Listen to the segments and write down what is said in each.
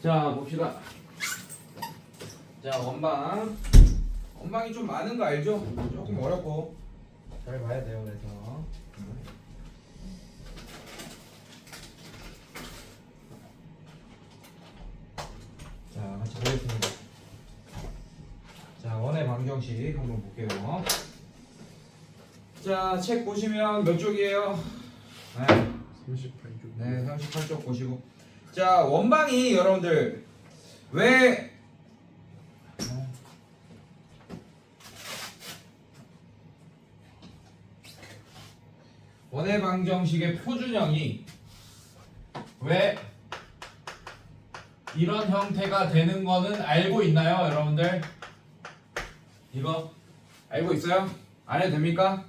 자 봅시다. 자 원방이 좀 많은 거 알죠? 조금 어렵고 잘 봐야 돼요. 그래서 자 같이 보겠습니다. 자 원의 방정식 한번 볼게요. 자 책 보시면 몇 쪽이에요? 네. 38쪽. 네, 38쪽 보시고. 자, 원방이 여러분들 왜 원의 방정식의 표준형이 왜 이런 형태가 되는 거는 알고 있나요, 여러분들? 이거 알고 있어요? 안 해도 됩니까?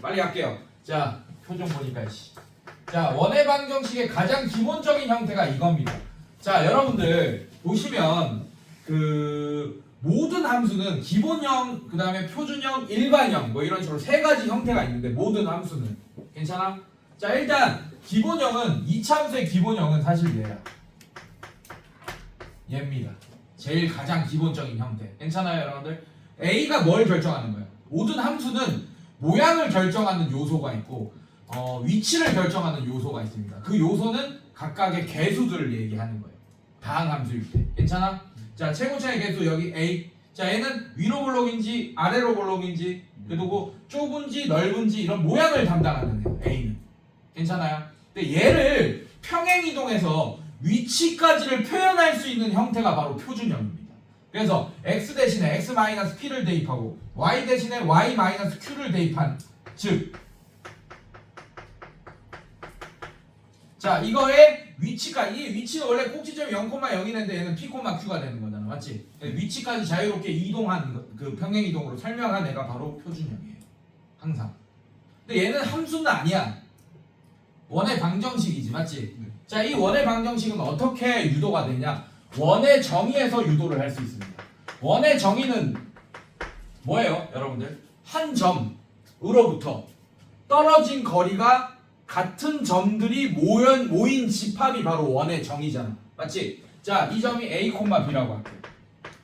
빨리 할게요. 자, 표정 보니까 자, 원의 방정식의 가장 기본적인 형태가 이겁니다. 자, 여러분들 보시면 그 모든 함수는 기본형, 그 다음에 표준형, 일반형 뭐 이런 식으로 세 가지 형태가 있는데 모든 함수는 괜찮아? 자, 일단 기본형은 이차함수의 기본형은 사실 얘입니다. 제일 가장 기본적인 형태. 괜찮아요, 여러분들? A가 뭘 결정하는 거예요? 모든 함수는 모양을 결정하는 요소가 있고 위치를 결정하는 요소가 있습니다. 그 요소는 각각의 개수들을 얘기하는 거예요. 다항함수일 때. 괜찮아? 자, 최고차의 개수 여기 A. 자, 얘는 위로 볼록인지 아래로 볼록인지 그리고 좁은지 넓은지 이런 모양을 담당하는 애예요. A는. 괜찮아요? 근데 얘를 평행이동해서 위치까지를 표현할 수 있는 형태가 바로 표준형입니다. 그래서 x 대신에 x-p를 대입하고 y 대신에 y-q를 대입한 즉 자, 이거의 위치가 이 위치는 원래 꼭지점이 0,0인데 얘는 p, q가 되는 거잖아. 맞지? 위치까지 자유롭게 이동한 그 평행 이동으로 설명한 애가 바로 표준형이에요. 항상. 근데 얘는 함수는 아니야. 원의 방정식이지. 맞지? 네. 자, 이 원의 방정식은 어떻게 유도가 되냐? 원의 정의에서 유도를 할 수 있습니다. 원의 정의는 뭐예요, 여러분들? 한 점으로부터 떨어진 거리가 같은 점들이 모인 집합이 바로 원의 정의잖아. 맞지? 자, 이 점이 A, B라고 할게.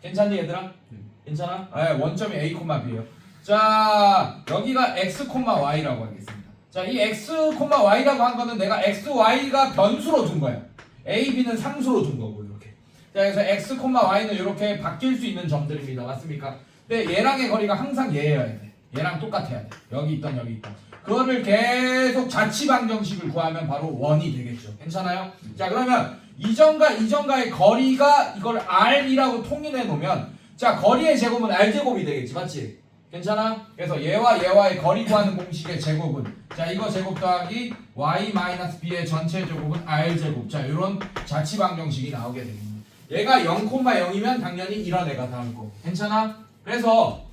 괜찮니, 얘들아? 네. 괜찮아? 네, 원점이 A, B예요. 자, 여기가 X, Y라고 하겠습니다. 자, 이 X, Y라고 한 거는 내가 X, Y가 변수로 둔 거야. A, B는 상수로 둔 거고, 이렇게. 자, 그래서 X, Y는 이렇게 바뀔 수 있는 점들입니다. 맞습니까? 근데 얘랑의 거리가 항상 얘여야 돼. 얘랑 똑같아야 돼. 여기 있던 여기 있던. 그거를 계속 자취방정식을 구하면 바로 원이 되겠죠. 괜찮아요? 자, 그러면 이점과 이점과의 거리가 이걸 R이라고 통일해 놓으면 자, 거리의 제곱은 R제곱이 되겠지. 맞지? 괜찮아? 그래서 얘와 얘와의 거리 구하는 공식의 제곱은 자, 이거 제곱 더하기 y-b의 전체 제곱은 R제곱. 자, 이런 자취방정식이 나오게 됩니다. 얘가 0,0이면 당연히 이런 애가 나올 거고. 괜찮아? 그래서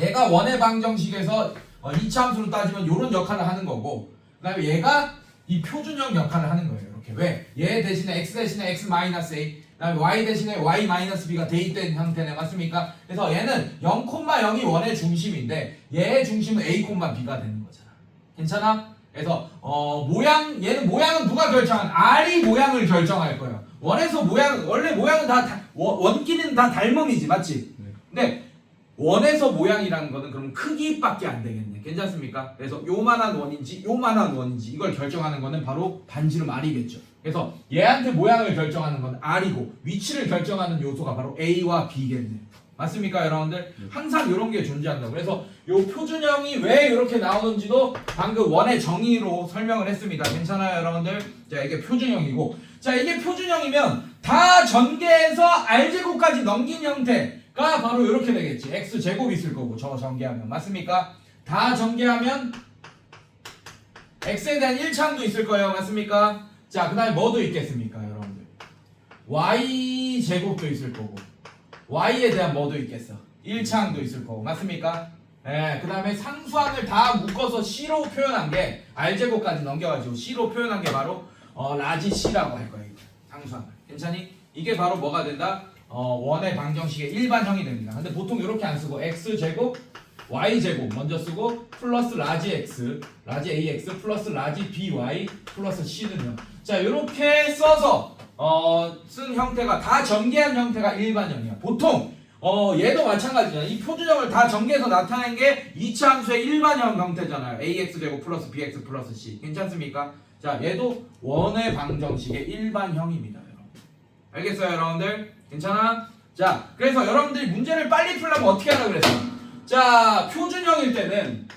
얘가 원의 방정식에서 이차 함수로 따지면 이런 역할을 하는 거고, 그 다음에 얘가 이 표준형 역할을 하는 거예요. 이렇게. 왜? 얘 대신에 x 대신에 x-a, 그 다음에 y 대신에 y-b가 대입된 형태네. 맞습니까? 그래서 얘는 0,0이 원의 중심인데 얘의 중심은 a, b가 되는 거잖아. 괜찮아? 그래서 얘는 모양은 누가 결정한? R이 모양을 결정할 거예요. 원에서 원래 모양은 원끼리는 다 닮음이지. 맞지? 네. 근데 원에서 모양이라는 거는 그럼 크기밖에 안 되겠네. 괜찮습니까? 그래서 요만한 원인지 요만한 원인지 이걸 결정하는 거는 바로 반지름 R이겠죠. 그래서 얘한테 모양을 결정하는 건 R이고 위치를 결정하는 요소가 바로 A와 B겠네요. 맞습니까, 여러분들? 항상 이런 게 존재한다고. 그래서 요 표준형이 왜 이렇게 나오는지도 방금 원의 정의로 설명을 했습니다. 괜찮아요, 여러분들? 자, 이게 표준형이고, 자, 이게 표준형이면 다 전개해서 R제곱까지 넘긴 형태가 바로 이렇게 되겠지. X제곱 있을 거고, 저거 전개하면. 맞습니까? 다 전개하면 X에 대한 1차항도 있을 거예요. 맞습니까? 자, 그 다음에 뭐도 있겠습니까, 여러분들? Y제곱도 있을 거고, Y에 대한 뭐도 있겠어? 1차항도 있을 거고. 맞습니까? 네, 그 다음에 상수항을 다 묶어서 C로 표현한 게 R제곱까지 넘겨가지고 C로 표현한 게 바로 라지 C라고 할 거예요. 상수항을. 괜찮니? 이게 바로 뭐가 된다? 원의 방정식의 일반형이 됩니다. 근데 보통 이렇게 안 쓰고 X제곱, Y제곱 먼저 쓰고 플러스 라지 X, 라지 AX 플러스 라지 BY 플러스 C는요. 자, 이렇게 써서 쓴 형태가 다 전개한 형태가 일반형이야. 보통 얘도 마찬가지잖아. 이 표준형을 다 전개해서 나타낸 게 이차함수의 일반형 형태잖아요. ax제곱 플러스 bx 플러스 c. 괜찮습니까? 자, 얘도 원의 방정식의 일반형입니다. 여러분. 알겠어요, 여러분들? 괜찮아? 자, 그래서 여러분들이 문제를 빨리 풀려면 어떻게 하라 그랬어? 자, 표준형일 때는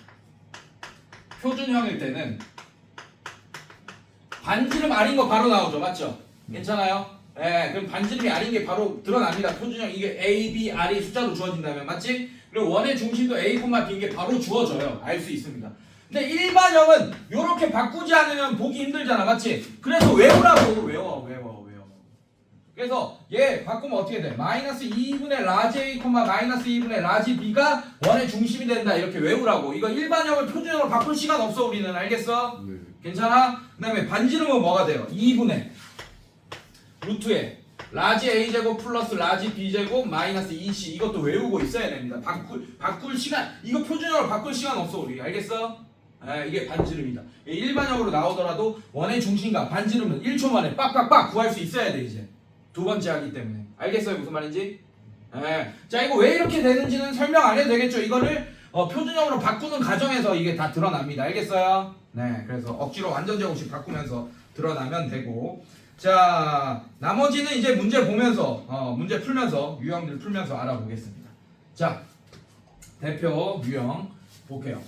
반지름 아닌 거 바로 나오죠, 맞죠? 괜찮아요? 네, 그럼 반지름이 아닌 게 바로 드러납니다. 표준형 이게 A, B, R이 숫자로 주어진다면 맞지? 그리고 원의 중심도 A, B인 게 바로 주어져요. 알 수 있습니다. 근데 일반형은 이렇게 바꾸지 않으면 보기 힘들잖아, 맞지? 그래서 외우라고. 외워. 그래서 얘 바꾸면 어떻게 돼? 마이너스 2분의 라지 A, 마이너스 2분의 라지 B가 원의 중심이 된다. 이렇게 외우라고. 이거 일반형을 표준형으로 바꿀 시간 없어 우리는. 알겠어? 네. 괜찮아? 그 다음에 반지름은 뭐가 돼요? 2분의 루트에 라지 A제곱 플러스 라지 B제곱 마이너스 2C. 이것도 외우고 있어야 됩니다. 바꿀 시간, 이거 표준형으로 바꿀 시간 없어 우리. 알겠어? 이게 반지름이다. 일반형으로 나오더라도 원의 중심과 반지름은 1초 만에 빡빡빡 구할 수 있어야 돼. 이제 두 번째 하기 때문에. 알겠어요? 무슨 말인지? 자, 이거 왜 이렇게 되는지는 설명 안 해도 되겠죠? 이거를 표준형으로 바꾸는 과정에서 이게 다 드러납니다. 알겠어요? 네, 그래서 억지로 완전 제곱식 바꾸면서 드러나면 되고. 자, 나머지는 이제 문제 보면서 문제 풀면서 유형들 풀면서 알아보겠습니다. 자, 대표 유형 볼게요.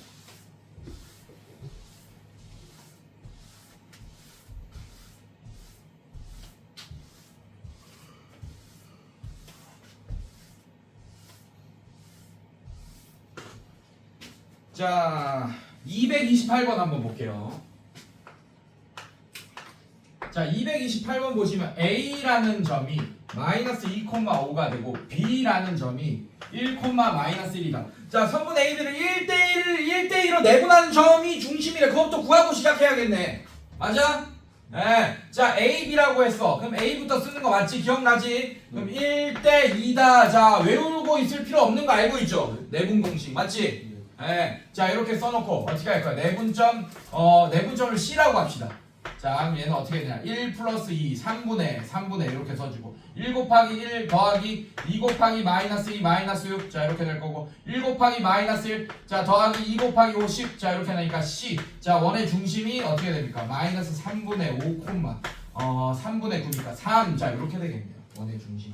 자, 228번 한번 볼게요. 자, 228번 보시면 A라는 점이 마이너스 2,5가 되고 B라는 점이 1,-1이다. 자, 선분 AB를 1대1로 내분하는 점이 중심이래. 그것도 구하고 시작해야겠네. 맞아? 네. 자, AB라고 했어. 그럼 A부터 쓰는 거 맞지? 기억나지? 그럼 1대2다. 자, 외우고 있을 필요 없는 거 알고 있죠? 내분 공식. 맞지? 네. 자, 이렇게 써놓고 어떻게 할 거야? 내분점을 C라고 합시다. 자, 그럼 얘는 어떻게 되냐? 1 플러스 2, 3분의 이렇게 써주고 1 곱하기 1 더하기 2 곱하기 마이너스 2 마이너스 6. 자, 이렇게 될 거고 1 곱하기 마이너스 1. 자, 더하기 2 곱하기 5 10. 자, 이렇게 되니까 C. 자, 원의 중심이 어떻게 됩니까? 마이너스 3분의 5 3분의 9니까 3. 자, 이렇게 되겠네요. 원의 중심이.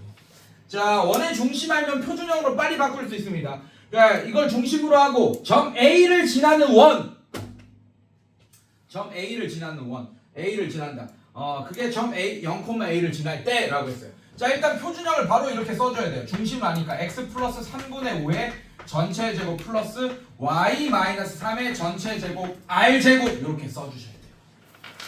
자, 원의 중심 알면 표준형으로 빨리 바꿀 수 있습니다. 그러니까 이걸 중심으로 하고 점 A를 지나는 원. A를 지난다. 그게 점 A 0,A를 지날 때라고 했어요. 자, 일단 표준형을 바로 이렇게 써줘야 돼요. 중심 아니까 x 플러스 3분의 5의 전체 제곱 플러스 y 마이너스 3의 전체 제곱 r 제곱 이렇게 써주셔야 돼요.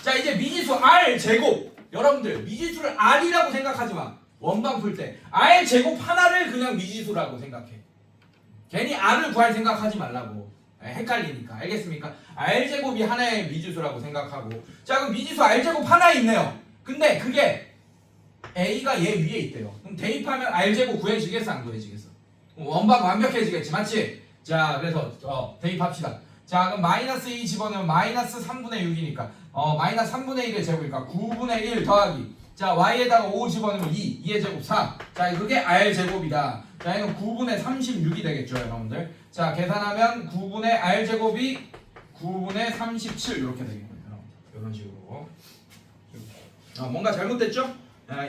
자, 이제 미지수 r 제곱. 여러분들 미지수를 r이라고 생각하지 마. 원방 풀 때 r 제곱 하나를 그냥 미지수라고 생각해. 괜히 r을 구할 생각하지 말라고. 헷갈리니까. 알겠습니까? r제곱이 하나의 미지수라고 생각하고. 자, 그럼 미지수 r제곱 하나 있네요. 근데 그게 a가 얘 위에 있대요. 그럼 대입하면 r제곱 구해지겠어 안 구해지겠어? 원방 완벽해지겠지, 맞지? 자, 그래서 대입합시다. 자, 그럼 마이너스 2 집어넣으면 마이너스 3분의 6이니까 마이너스 3분의 1의 제곱이니까 9분의 1 더하기, 자, y에다가 5 집어넣으면 2의 제곱 4. 자, 그게 r제곱이다. 자, 이건 9분의 36이 되겠죠, 여러분들. 자, 계산하면 9분의 r제곱이 9분의 37 이렇게 되겠네요. 이런 식으로. 뭔가 잘못됐죠?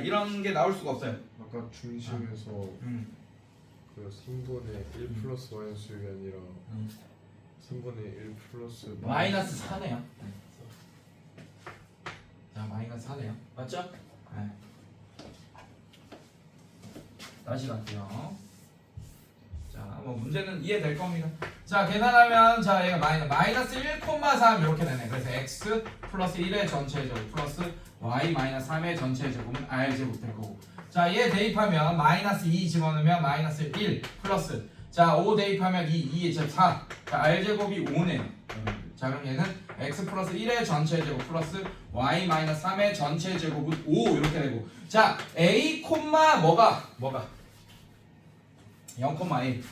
이런 게 나올 수가 없어요. 아까 중심에서 그 3분의 1 플러스 마이너스 6이 아니라 3분의 1 플러스 마이너스 4네요. 자, 마이너스 4네요. 맞죠? 네. 다시 갈게요. 자, 뭐 문제는 이해될 겁니다. 자, 계산하면 자, 얘가 마이너스 1,3 이렇게 되네. 그래서 x 플러스 1의 전체 제곱 플러스 y 마이너스 3의 전체 제곱은 r 제곱 될 거고. 자, 얘 대입하면 마이너스 2 집어넣으면 마이너스 1 플러스, 자, 5 대입하면 2의 제곱 4. 자, r 제곱이 5네요. 자, 그럼 얘는 x 플러스 1의 전체 제곱 플러스 y 마이너스 3의 전체 제곱은 5 이렇게 되고. 자, a 뭐가 0,a.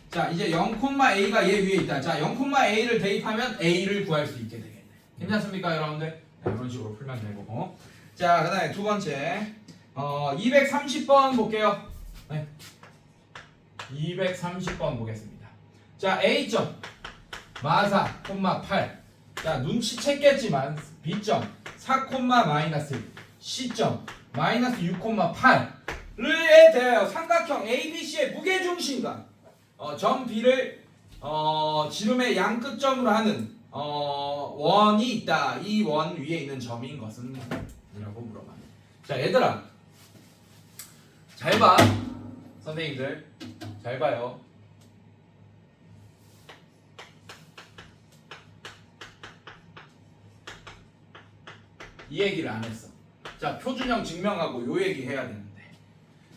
자, 이제 0,a가 얘 위에 있다. 자, 0,a를 대입하면 a를 구할 수 있게 되겠네. 괜찮습니까, 여러분들? 네, 이런 식으로 풀면 되고. 자, 그 다음에 두 번째. 230번 볼게요. 네. 230번 보겠습니다. 자, A점 마사 콤마 8. 자, 눈치챘겠지만 B점 4 콤마 마이너스 C점 마이너스 6 콤마 8에 대하여 삼각형 ABC의 무게중심과 점 B를 지름의 양끝점으로 하는 원이 있다. 이 원 위에 있는 점인 것은 이라고 물어봐요. 자, 얘들아 잘 봐. 선생님들 잘 봐요. 이 얘기를 안 했어. 자, 표준형 증명하고 요 얘기 해야 되는데.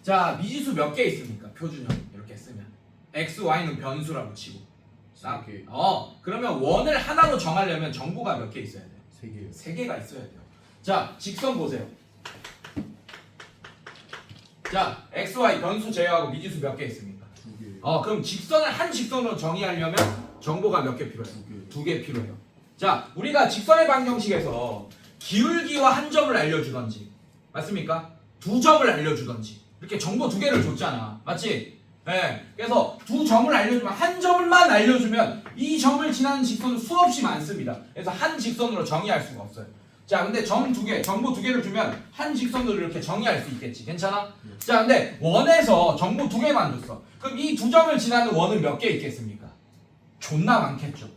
자, 미지수 몇 개 있습니까? 표준형 이렇게 쓰면 x, y는 변수라고 치고. 세 개. 그러면 원을 하나로 정하려면 정보가 몇 개 있어야 돼요? 3개요. 3개가 있어야 돼요. 자, 직선 보세요. 자, x, y 변수 제외하고 미지수 몇 개 있습니까? 2개. 그럼 직선을 한 직선으로 정의하려면 정보가 몇 개 필요해요? 2개 필요해요. 자, 우리가 직선의 방정식에서 기울기와 한 점을 알려주던지, 맞습니까? 2점을 알려주던지, 이렇게 정보 2개를 줬잖아. 맞지? 네. 그래서 2점을 알려주면, 한 점만 알려주면 이 점을 지나는 직선은 수없이 많습니다. 그래서 한 직선으로 정의할 수가 없어요. 자, 근데 점 2개, 정보 2개를 주면 한 직선으로 이렇게 정의할 수 있겠지. 괜찮아? 자, 근데 원에서 정보 2개만 줬어. 그럼 이 2점을 지나는 원은 몇 개 있겠습니까? 존나 많겠죠.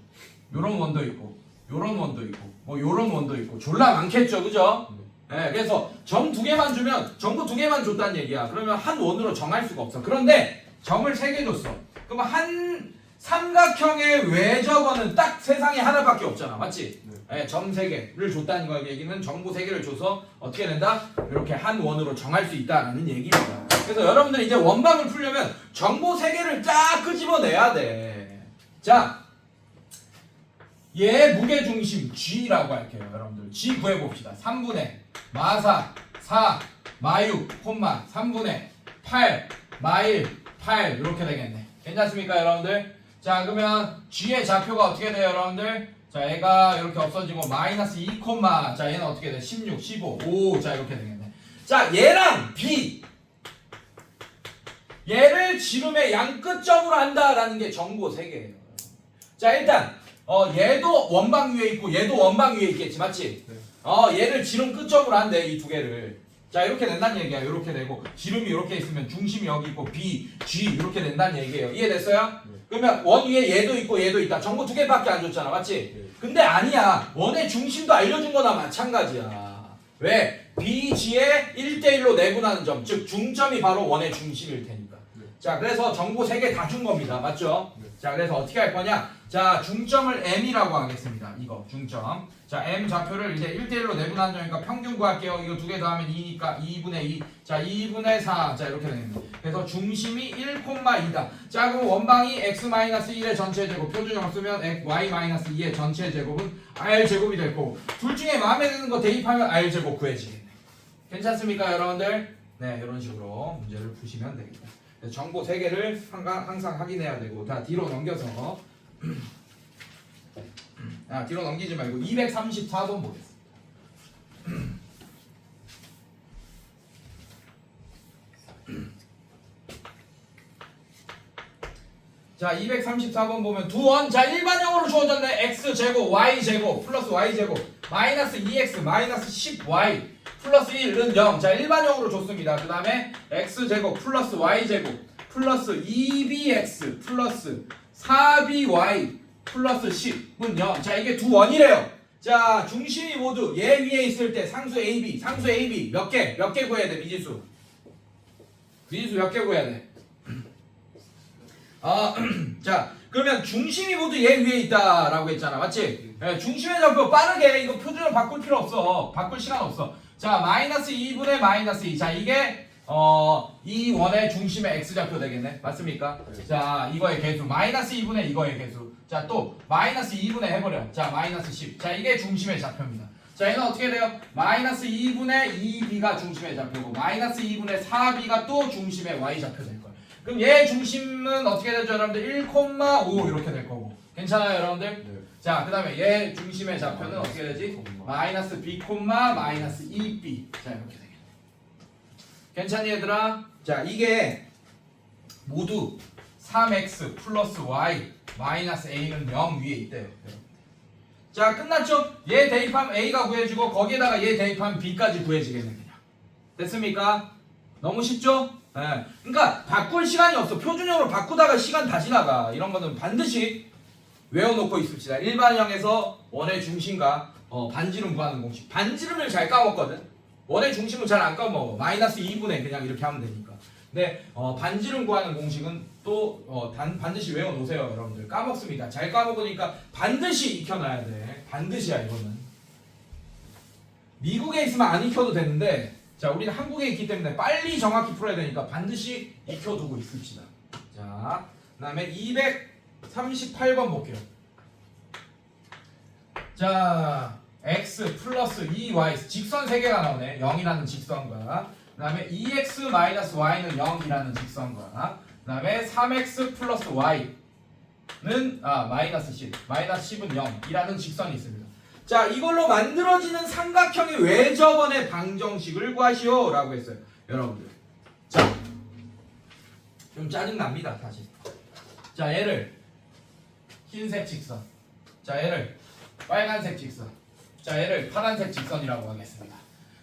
요런 원도 있고, 요런 원도 있고, 뭐 요런 원도 있고, 졸라 많겠죠. 그죠? 네, 그래서 점 2개만 주면, 정보 2개만 줬다는 얘기야. 그러면 한 원으로 정할 수가 없어. 그런데 점을 3개 줬어. 그럼 한 삼각형의 외접원은 딱 세상에 하나밖에 없잖아. 맞지? 네, 점 3개를 줬다는 거 얘기는 정보 3개를 줘서 어떻게 된다? 이렇게 한 원으로 정할 수 있다라는 얘기입니다. 그래서 여러분들 이제 원방을 풀려면 정보 3개를 쫙 끄집어내야 돼. 자, 얘 무게중심 G라고 할게요. 여러분들 G 구해봅시다. 3분의 마사 4 마유 콤마 3분의 8 마일 8 이렇게 되겠네. 괜찮습니까 여러분들? 자, 그러면 G의 좌표가 어떻게 돼요 여러분들? 자, 얘가 이렇게 없어지고 마이너스 2 콤마, 자, 얘는 어떻게 돼? 16, 15, 5, 자, 이렇게 되겠네. 자, 얘랑 B, 얘를 지름의 양끝점으로 한다라는 게 정보 3개예요. 자, 일단 얘도 원방 위에 있고 얘도 원방 위에 있겠지, 맞지? 네. 얘를 지름 끝점으로 한대, 이 2개를. 자, 이렇게 된다는 얘기야. 이렇게 되고 지름이 이렇게 있으면 중심이 여기 있고 B, G 이렇게 된다는 얘기예요. 이해됐어요? 네. 그러면 원 위에 얘도 있고 얘도 있다. 정보 2개밖에 안 줬잖아, 맞지? 네. 근데 아니야. 원의 중심도 알려준 거나 마찬가지야. 왜? B, G의 1대1로 내분하는 점, 즉 중점이 바로 원의 중심일 테니까. 네. 자, 그래서 정보 3개 다 준 겁니다. 맞죠? 네. 자, 그래서 어떻게 할 거냐? 자, 중점을 M이라고 하겠습니다. 이거 중점. 자, M 좌표를 이제 1대1로 내분하는 점이니까 평균 구할게요. 이거 2개 더하면 2니까 2분의 2. 자, 2분의 4. 자, 이렇게 되겠네. 그래서 중심이 1,2다. 자, 그럼 원방이 x-1의 전체 제곱, 표준형 쓰면 y-2의 전체 제곱은 r제곱이 될 거고, 둘 중에 마음에 드는 거 대입하면 r제곱 구해지겠네. 괜찮습니까, 여러분들? 네, 이런 식으로 문제를 푸시면 되겠다. 정보 3개를 항상 확인해야 되고, 다 뒤로 넘겨서 뒤로 넘기지 말고 234번 보겠습니다. 자, 234번 보면 두 원, 자, 일반형으로 주어졌네. x제곱 y제곱 플러스 y제곱 마이너스 2x 마이너스 10y 플러스 1은 0. 자, 일반형으로 줬습니다. 그 다음에 x제곱 플러스 y제곱 플러스 2bx 플러스 4by 플러스 10은 0. 자, 이게 두 원이래요. 자, 중심이 모두 얘 위에 있을 때 상수 AB 몇 개 구해야 돼? 미지수 몇 개 구해야 돼? 자, 그러면 중심이 모두 얘 위에 있다라고 했잖아. 맞지? 네, 중심의 좌표 빠르게, 이거 표준을 바꿀 필요 없어. 바꿀 시간 없어. 자, 마이너스 2분의 마이너스 2. 자, 이게 이 원의 중심의 x좌표 되겠네. 맞습니까? 네. 자, 이거의 개수 마이너스 2분의 이거의 개수. 자, 또 마이너스 2분의 해버려. 자, 마이너스 10. 자, 이게 중심의 좌표입니다. 자, 얘는 어떻게 돼요? 마이너스 2분의 2b가 중심의 좌표고 마이너스 2분의 4b가 또 중심의 y좌표 될 거예요. 그럼 얘 중심은 어떻게 되죠, 여러분들? 1,5 이렇게 될 거고. 괜찮아요, 여러분들? 네. 자, 그 다음에 얘 중심의 좌표는 어떻게 되지? 마이너스 b, 마이너스 2b. 자, 이렇게 되겠네. 괜찮니 얘들아? 자 이게 모두 3x 플러스 y 마이너스 a는 0 위에 있대요. 자 끝났죠? 얘 대입하면 a가 구해지고 거기에다가 얘 대입하면 b까지 구해지겠네 그냥. 됐습니까? 너무 쉽죠? 예. 그러니까 바꿀 시간이 없어. 표준형으로 바꾸다가 시간 다 지나가. 이런 거는 반드시 외워놓고 있읍시다. 일반형에서 원의 중심과 반지름 구하는 공식. 반지름을 잘 까먹거든. 원의 중심은 잘 안 까먹어. 마이너스 2분의 그냥 이렇게 하면 되니까. 근데 반지름 구하는 공식은 또 반드시 외워놓으세요 여러분들. 까먹습니다. 잘 까먹으니까 반드시 익혀놔야 돼. 반드시야 이거는. 미국에 있으면 안 익혀도 되는데 자 우리는 한국에 있기 때문에 빨리 정확히 풀어야 되니까 반드시 익혀두고 있읍시다. 자 그 다음에 238번 볼게요. 자 x 플러스 2y 직선 3개가 나오네. 0이라는 직선과 그 다음에 2x 마이너스 y는 0이라는 직선과 그 다음에 3x 플러스 y는 마이너스 10 마이너스 10은 0이라는 직선이 있습니다. 자 이걸로 만들어지는 삼각형의 외접원의 방정식을 구하시오 라고 했어요 여러분들. 자 좀 짜증납니다 사실. 자 얘를 흰색 직선, 자 얘를 빨간색 직선, 자 얘를 파란색 직선이라고 하겠습니다.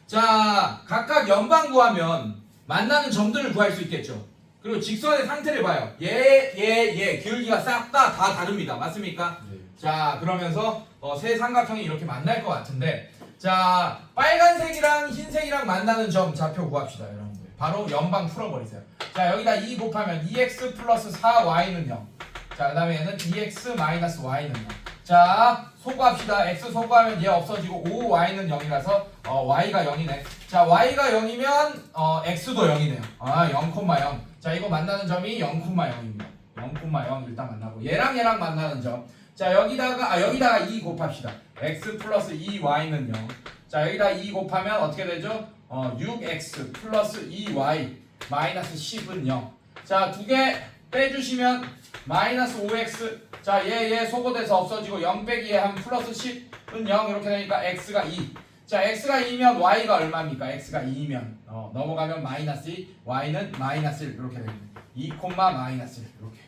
자 각각 연방 구하면 만나는 점들을 구할 수 있겠죠. 그리고 직선의 상태를 봐요. 얘 기울기가 싹 다 다릅니다. 맞습니까? 네. 자 그러면서 세 삼각형이 이렇게 만날 것 같은데 자 빨간색이랑 흰색이랑 만나는 점 좌표 구합시다 여러분들. 바로 연방 풀어버리세요. 자 여기다 2 곱하면 2x 플러스 4y는 0. 자 그 다음에 얘는 2x 마이너스 y는 0. 자 소구합시다. x 소구하면 얘 없어지고 5y는 0이라서 y가 0이네. 자 y가 0이면 x도 0이네요. 0,0. 자 이거 만나는 점이 0,0입니다. 0,0 일단 만나고 얘랑 만나는 점. 자 여기다가 2 곱합시다. x 플러스 2y는 0. 자 여기다 2 곱하면 어떻게 되죠? 6x 플러스 2y 마이너스 10은 0. 자 두 개 빼주시면 마이너스 5x. 자 얘 소거돼서 없어지고 0 빼기 하면 플러스 10은 0 이렇게 되니까 x가 2. 자 x가 2면 y가 얼마입니까? x가 2면 넘어가면 마이너스 2, y는 마이너스 1 이렇게 됩니다. 2, 마이너스 1 이렇게.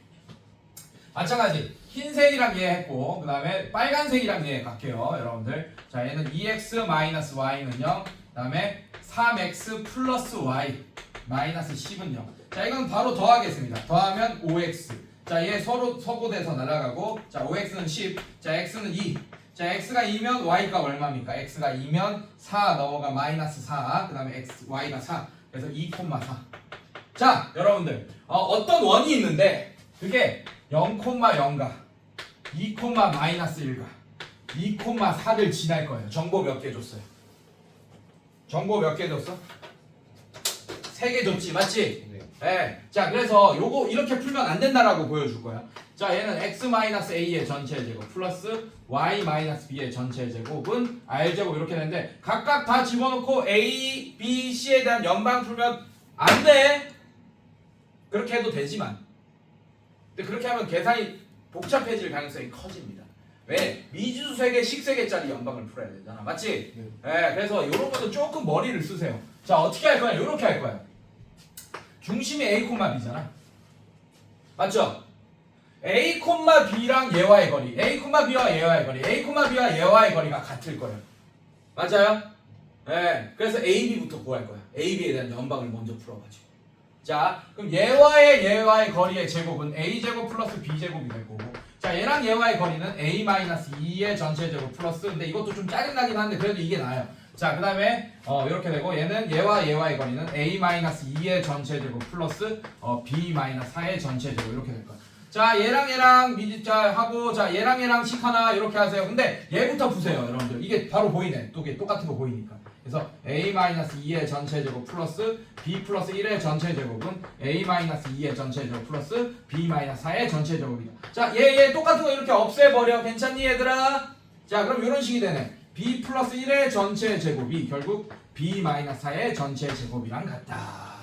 마찬가지 흰색이랑 얘 했고 그 다음에 빨간색이랑 얘 갈게요 여러분들. 자 얘는 2x 마이너스 y는 0. 그 다음에 3x 플러스 y 마이너스 10은 0. 자 이건 바로 더하겠습니다. 더하면 5x. 자 얘 서로 소거돼서 날아가고 자 5x는 10. 자 x는 2. 자 x가 2면 y가 얼마입니까? x가 2면 4 넘어가 마이너스 4. 그 다음에 y가 4. 그래서 2,4. 자 여러분들 어떤 원이 있는데 그게 0,0가 2, 마이너스 1가 2,4를 지날 거예요. 정보 몇 개 줬어요? 정보 몇 개 줬어? 3개 줬지 맞지? 네. 네. 자 그래서 요거 이렇게 풀면 안 된다라고 보여줄 거야. 자 얘는 x-a의 전체 제곱 플러스 y-b의 전체 제곱은 r제곱 이렇게 되는데 각각 다 집어넣고 a, b, c에 대한 연방 풀면 안 돼. 그렇게 해도 되지만 근데 그렇게 하면 계산이 복잡해질 가능성이 커집니다. 왜? 미지수 세개, 식세개짜리 연방을 풀어야 되잖아. 맞지? 네. 네, 그래서 이런 것도 조금 머리를 쓰세요. 자, 어떻게 할 거냐? 이렇게 할 거야. 중심이 A, B잖아. 맞죠? A, B랑 얘와의 거리. A, B와 얘와의 거리. A, B와 얘와의 거리가 같을 거예요. 맞아요? 네, 그래서 A, B부터 구할 거야. A, B에 대한 연방을 먼저 풀어가지고. 자, 그럼 얘와의 거리의 제곱은 a제곱 플러스 b제곱이 될 거고 자 얘랑 얘와의 거리는 a-2의 전체 제곱 플러스 근데 이것도 좀 짜증나긴 한데 그래도 이게 나아요. 자 그 다음에 이렇게 되고 얘는 얘와의 거리는 a-2의 전체 제곱 플러스 b-4의 전체 제곱 이렇게 될 거야. 자 얘랑 미지자 하고 자 얘랑 식 하나 이렇게 하세요. 근데 얘부터 푸세요 여러분들. 이게 바로 보이네. 똑같은 거 보이니까. 그래서 a-2의 전체 제곱 플러스 b 플러스 1의 전체 제곱은 a-2의 전체 제곱 플러스 b-4의 전체 제곱이다. 자, 얘 똑같은 거 이렇게 없애버려. 괜찮니 얘들아? 자, 그럼 이런 식이 되네. b 플러스 1의 전체 제곱이 결국 b-4의 전체 제곱이랑 같다.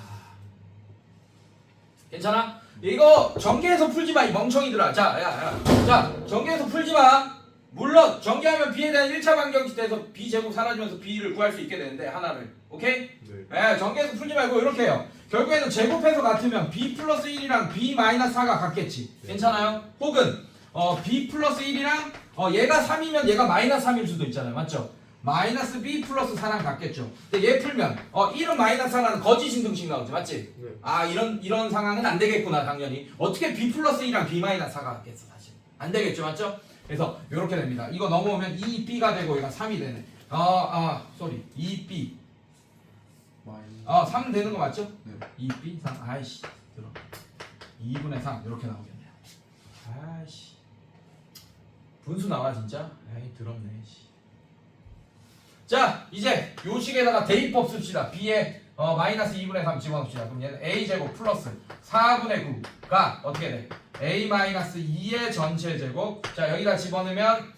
괜찮아? 이거 전개해서 풀지 마, 이 멍청이들아. 자, 전개해서 풀지 마. 물론 전개하면 b에 대한 1차 방정식 돼서 b 제곱 사라지면서 b를 구할 수 있게 되는데 하나를. 오케이? 네. 예, 전개해서 풀지 말고 이렇게 해요. 결국에는 제곱해서 같으면 b 플러스 1이랑 b 마이너스 4가 같겠지. 네. 괜찮아요? 혹은 b 플러스 1이랑 얘가 3이면 얘가 마이너스 3일 수도 있잖아요. 맞죠? 마이너스 b 플러스 4랑 같겠죠. 근데 얘 풀면 1은 마이너스 4는 거짓 등식 나오지. 맞지? 네. 아 이런 상황은 안 되겠구나 당연히. 어떻게 b 플러스 1이랑 b 마이너스 4가 같겠어 사실. 안 되겠죠. 맞죠? 그래서 이렇게 됩니다. 이거 넘어오면 2b가 되고 얘가 3이 되네. 쏘리 2b 3 되는 거 맞죠? 네. 2b 3 아이씨 들어 2분의 3 이렇게 나오겠네요. 아이씨 분수 나와 진짜. 에이 더럽네. 자 이제 요 식에다가 대입법 씁시다. b에 마이너스 2분의 3 집어넣읍시다. 그럼 얘는 a제곱 플러스 4분의 9가 어떻게 돼? a 마이너스 2의 전체 제곱. 자 여기다 집어넣으면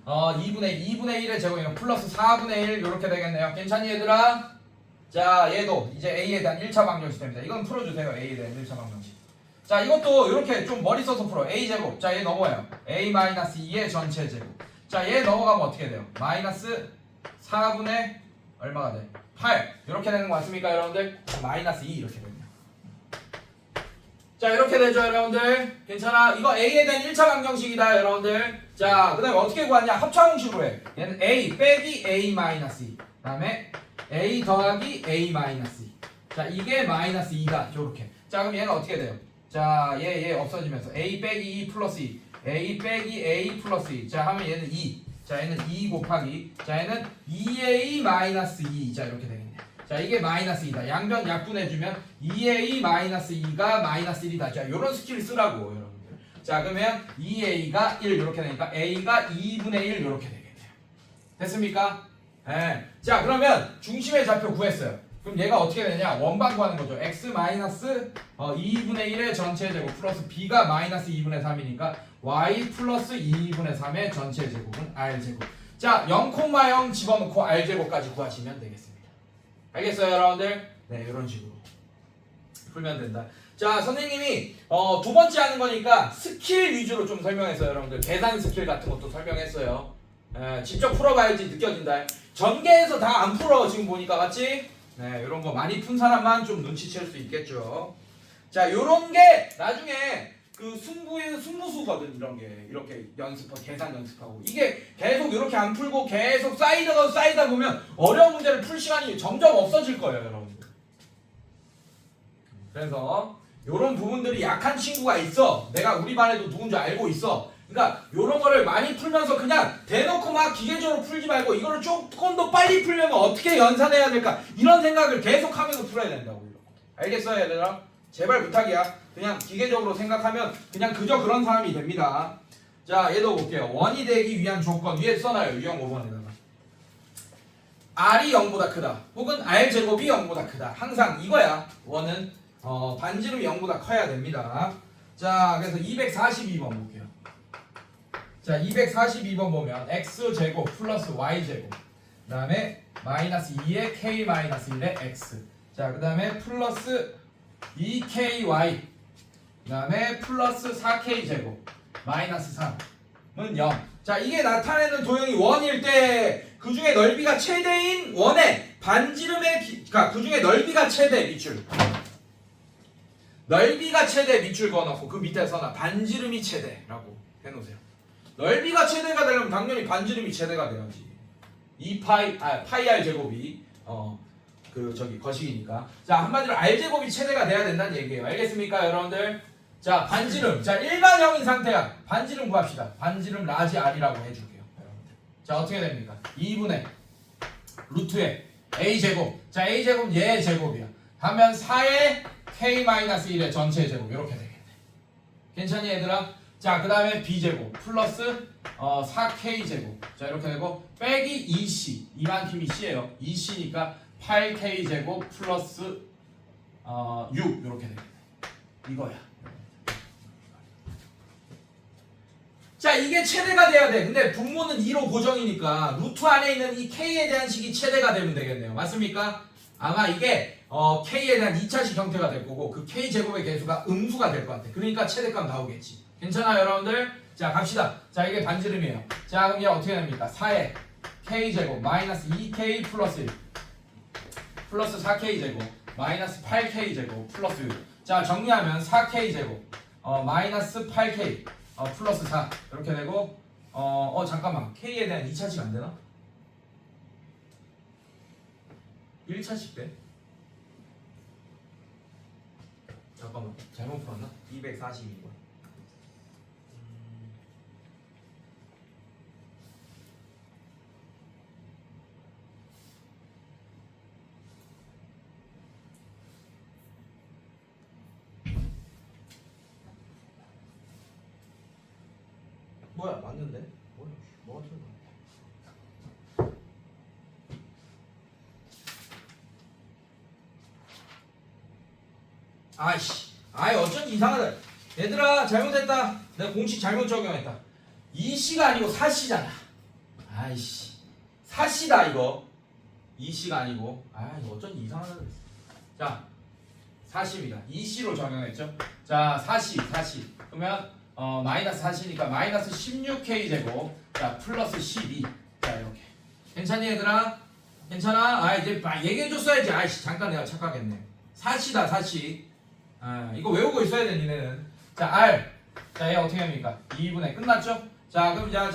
2분의 1의 제곱이면 플러스 4분의 1 이렇게 되겠네요. 괜찮니 얘들아? 자 얘도 이제 a에 대한 1차 방정식 됩니다. 이건 풀어주세요. a에 대한 1차 방정식. 자 이것도 이렇게 좀 머리 써서 풀어. a제곱. 자 얘 넘어와요. a 마이너스 2의 전체 제곱. 자 얘 넘어가면 어떻게 돼요? 마이너스 4분의 얼마가 돼? 8 이렇게 되는 거 맞습니까 여러분들? 마이너스 2 이렇게 되네요. 자 이렇게 되죠 여러분들. 괜찮아? 이거 a에 대한 1차 방정식이다 여러분들. 자 그 다음에 어떻게 구하냐? 합차공식으로 해. 얘는 a 빼기 a 마이너스 2 그 다음에 a 더하기 a 마이너스 2. 자 이게 마이너스 2다 요렇게. 자 그럼 얘는 어떻게 돼요? 자 얘 없어지면서 a 빼기 2 플러스 2 a 빼기 a 플러스 2. 자 하면 얘는 2. 자 얘는 2 곱하기 자 얘는 2a 마이너스 2. 자 이렇게 되겠네요. 자 이게 마이너스 2다. 양변 약분해주면 2a 마이너스 2가 마이너스 1이다. 자 요런 스킬 쓰라고 여러분들. 자 그러면 2a가 1 이렇게 되니까 a가 2분의 1 이렇게 되겠네요. 됐습니까? 네. 자 그러면 중심의 좌표 구했어요. 그럼 얘가 어떻게 되냐? 원방 구하는 거죠. x 마이너스 2분의 1의 전체 제곱 플러스 b가 마이너스 2분의 3이니까 y 플러스 2분의 3의 전체 제곱은 r 제곱. 자 0,0 집어넣고 r 제곱까지 구하시면 되겠습니다. 알겠어요 여러분들? 네 이런 식으로 풀면 된다. 자 선생님이 두 번째 하는 거니까 스킬 위주로 좀 설명했어요 여러분들. 계산 스킬 같은 것도 설명했어요. 직접 풀어봐야지 느껴진다. 전개해서 다 안 풀어 지금 보니까. 맞지? 네 이런 거 많이 푼 사람만 좀 눈치챌 수 있겠죠. 자 요런 게 나중에 그 승부수거든. 이런 게 이렇게 계산 연습하고 이게 계속 이렇게 안 풀고 계속 쌓이다 보면 어려운 문제를 풀 시간이 점점 없어질 거예요 여러분들. 그래서 요런 부분들이 약한 친구가 있어. 내가 우리 반에도 누군지 알고 있어. 그러니까 요런 거를 많이 풀면서 그냥 대놓고 막 기계적으로 풀지 말고 이거를 조금 더 빨리 풀려면 어떻게 연산해야 될까 이런 생각을 계속 하면서 풀어야 된다고. 알겠어요 얘들아? 제발 부탁이야. 그냥 기계적으로 생각하면 그냥 그저 그런 사람이 됩니다. 자 얘도 볼게요. 원이 되기 위한 조건 위에 써놔요. 유형 5번에다가 r이 0보다 크다 혹은 r제곱이 0보다 크다. 항상 이거야. 원은 반지름이 0보다 커야 됩니다. 자 그래서 242번 볼게요. 자 242번 보면 x제곱 플러스 y제곱 그 다음에 마이너스 2의 k 마이너스 1의 x. 자 그 다음에 플러스 2ky 그 다음에 플러스 4k제곱 마이너스 3은 0. 자 이게 나타내는 도형이 원일 때 그 중에 넓이가 최대인 원의 반지름의 그러니까 그 중에 넓이가 최대 밑줄. 넓이가 최대 밑줄 그어놓고 그 밑에 써놔. 반지름이 최대라고 해놓으세요. 넓이가 최대가 되려면 당연히 반지름이 최대가 돼야지. 파이 r 제곱이 거식이니까. 자 한마디로 r 제곱이 최대가 돼야 된다는 얘기예요. 알겠습니까 여러분들? 자 반지름. 자 일반형인 상태야. 반지름 구합시다. 반지름 라지 r이라고 해줄게요 여러분들. 자 어떻게 됩니까? 2분의 루트에 a 제곱. 자 a 제곱 얘의 제곱이야. 하면 4의 k-1의 전체 제곱 이렇게 되겠네. 괜찮니 얘들아? 자 그 다음에 b제곱 플러스 4k제곱. 자 이렇게 되고 빼기 2c. 이만큼이 c예요. 2c니까 8k제곱 플러스 6 이렇게 되겠네. 이거야. 자 이게 최대가 돼야 돼. 근데 분모는 2로 고정이니까 루트 안에 있는 이 k에 대한 식이 최대가 되면 되겠네요. 맞습니까? 아마 이게 k에 대한 2차식 형태가 될 거고 그 k제곱의 개수가 음수가 될 것 같아. 그러니까 최대값 나오겠지. 괜찮아요 여러분들? 자 갑시다. 자 이게 반지름이에요. 자 그럼 이게 어떻게 됩니까? 4의 k제곱 마이너스 2k 플러스 1. 플러스 4k제곱 마이너스 8k제곱 플러스 6. 자 정리하면 4k제곱 마이너스 8k 플러스 4 이렇게 되고 잠깐만 k에 대한 2차식 안 되나? 1차식 돼? 잠깐만 잘못 풀었나? 242번. 뭐야 맞는데? 뭐가 틀린 거야? 아이 어쩐지 이상하다. 얘들아 잘못했다. 내가 공식 잘못 적용했다. 2시가 아니고 4시잖아. 아이씨 4시다 이거. 2시가 아니고 이거 어쩐지 이상하다 그랬어. 자 40이다. 2시로 적용했죠. 자 4시 그러면 마이너스 4시니까 마이너스 16k제곱 자 플러스 12. 자 이렇게 괜찮니 얘들아? 괜찮아? 이제 얘기해줬어야지. 아이씨 잠깐 내가 착각했네. 4시다 4시. 이거 외우고 있어야 돼 니네는. 자 R 자 얘 어떻게 합니까? 2분의 끝났죠? 자 그럼 자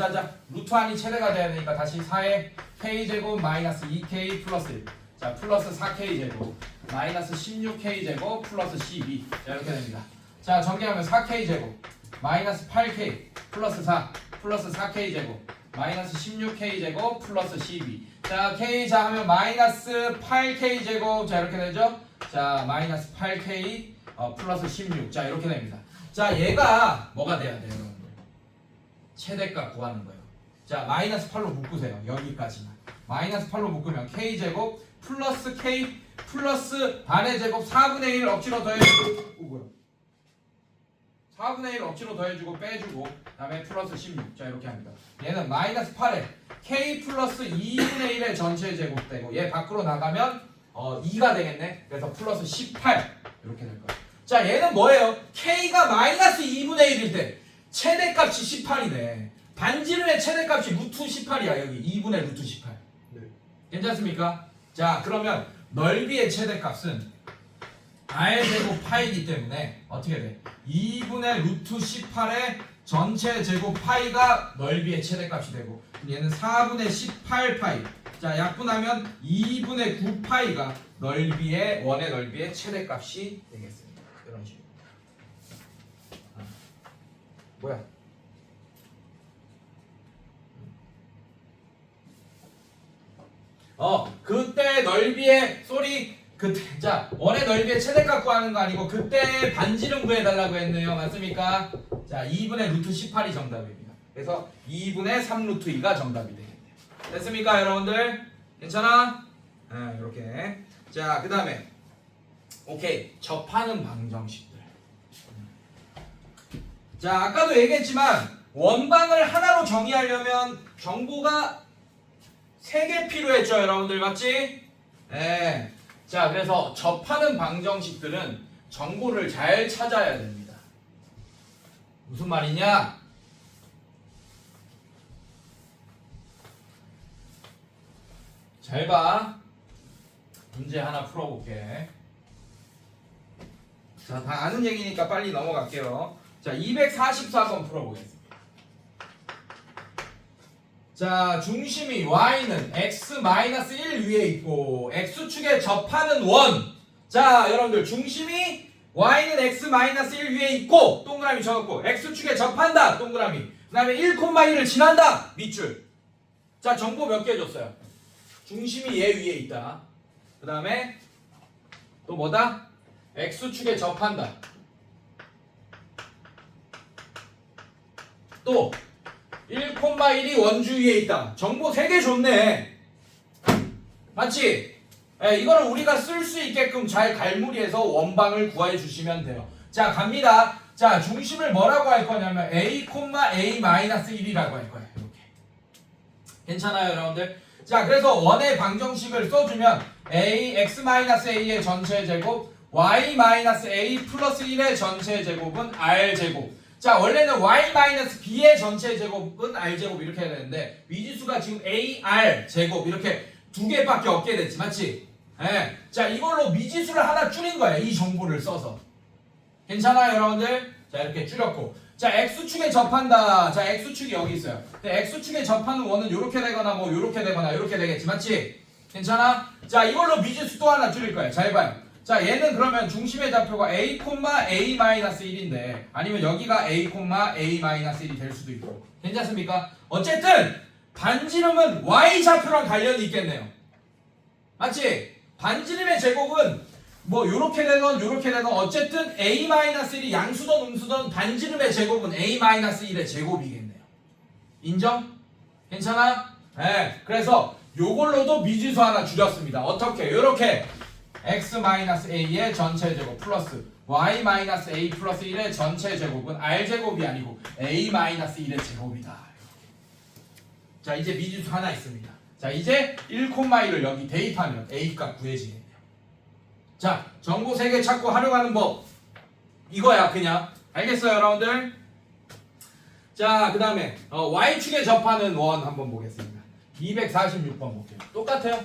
루트 안이 최대가 돼야 되니까 다시 4의 k제곱 마이너스 2k 플러스 1. 자 플러스 4k제곱 마이너스 16k제곱 플러스 12. 자 이렇게 됩니다. 자 전개하면 4k제곱 마이너스 8k 플러스 4 플러스 4k제곱 마이너스 16k제곱 플러스 12. 자 k 자 하면 마이너스 8k제곱 자 이렇게 되죠? 자 마이너스 8k 플러스 16. 자 이렇게 됩니다. 자 얘가 뭐가 돼야 돼요 여러분들? 최대값 구하는 거예요. 자 마이너스 8로 묶으세요. 여기까지만 마이너스 8로 묶으면 k제곱 플러스 k 플러스 반의 제곱 4분의 1 억지로 더해주고 뭐야 4분의 1 억지로 더해주고 빼주고 그 다음에 플러스 16. 자 이렇게 합니다. 얘는 마이너스 8에 k 플러스 2분의 1의 전체 제곱되고 얘 밖으로 나가면 2가 되겠네. 그래서 플러스 18 이렇게 될 거예요. 자 얘는 뭐예요? k가 마이너스 2분의 1일 때 최대값이 18이네. 반지름의 최대값이 루트 18이야. 여기 2분의 루트 18. 네. 괜찮습니까? 자 그러면 넓이의 최대값은 r제곱 파이기 때문에 어떻게 돼? 2분의 루트 18의 전체 제곱 파이가 넓이의 최대값이 되고 얘는 4분의 18 파이. 자 약분하면 2분의 9 파이가 넓이의 원의 넓이의 최대값이 되겠습니다. 이런 식으로. 뭐야? 그때 넓이의 그때 자 원의 넓이의 최대값 구하는 거 아니고 그때 반지름 구해달라고 했네요. 맞습니까? 자 2분의 루트 18이 정답입니다. 그래서 2분의 3 루트 2가 정답이 되겠네요. 됐습니까 여러분들? 괜찮아? 이렇게. 자 그 다음에 오케이 접하는 방정식들. 자 아까도 얘기했지만 원방을 하나로 정의하려면 정보가 3개 필요했죠 여러분들. 맞지? 네. 자 그래서 접하는 방정식들은 정보를 잘 찾아야 됩니다. 무슨 말이냐? 잘 봐. 문제 하나 풀어볼게. 자 다 아는 얘기니까 빨리 넘어갈게요. 자 244번 풀어보겠습니다. 자 중심이 y는 x-1 위에 있고 x축에 접하는 원. 자 여러분들 중심이 y는 x-1 위에 있고 동그라미 적었고 x축에 접한다 동그라미. 그 다음에 1,1을 지난다 밑줄. 자 정보 몇 개 줬어요? 중심이 얘 위에 있다. 그 다음에 또 뭐다? x축에 접한다. 또 1,1이 원주 위에 있다. 정보 3개 줬네. 맞지? 이거를 우리가 쓸 수 있게끔 잘 갈무리해서 원방을 구해 주시면 돼요. 자 갑니다. 자 중심을 뭐라고 할 거냐면 a,a-1이라고 할 거예요. 이렇게. 괜찮아요 여러분들? 자 그래서 원의 방정식을 써주면 a x-a의 전체 제곱 y-a 플러스 1의 전체 제곱은 r제곱. 자 원래는 y-b의 전체 제곱은 r제곱 이렇게 해야 되는데 미지수가 지금 ar 제곱 이렇게 2개밖에 없게 됐지. 맞지? 예. 자, 이걸로 미지수를 하나 줄인 거예요. 이 정보를 써서. 괜찮아요, 여러분들? 자, 이렇게 줄였고. 자, x축에 접한다. 자, x축이 여기 있어요. 근데 x축에 접하는 원은 요렇게 되거나 뭐 요렇게 되거나 요렇게 되겠지. 맞지? 괜찮아? 자, 이걸로 미지수 또 하나 줄일 거예요. 잘 봐요. 자, 얘는 그러면 중심의 좌표가 a, a-1인데 아니면 여기가 a, a-1이 될 수도 있고. 괜찮습니까? 어쨌든 반지름은 y 좌표랑 관련이 있겠네요. 맞지? 반지름의 제곱은 뭐 요렇게 되건 어쨌든 a-1이 양수든 음수든 반지름의 제곱은 a-1의 제곱이겠네요. 인정? 괜찮아? 네. 그래서 요걸로도 미지수 하나 줄였습니다. 어떻게? 요렇게 x-a의 전체 제곱 플러스 y-a 플러스 1의 전체 제곱은 r제곱이 아니고 a-1의 제곱이다. 자, 이제 미지수 하나 있습니다. 자, 이제 1,1을 여기 대입하면 a값 구해지겠네요. 자, 정보 3개 찾고 활용하는 법 이거야 그냥. 알겠어요, 여러분들? 자, 그 다음에 y축에 접하는 원 한번 보겠습니다. 246번 볼게요. 똑같아요.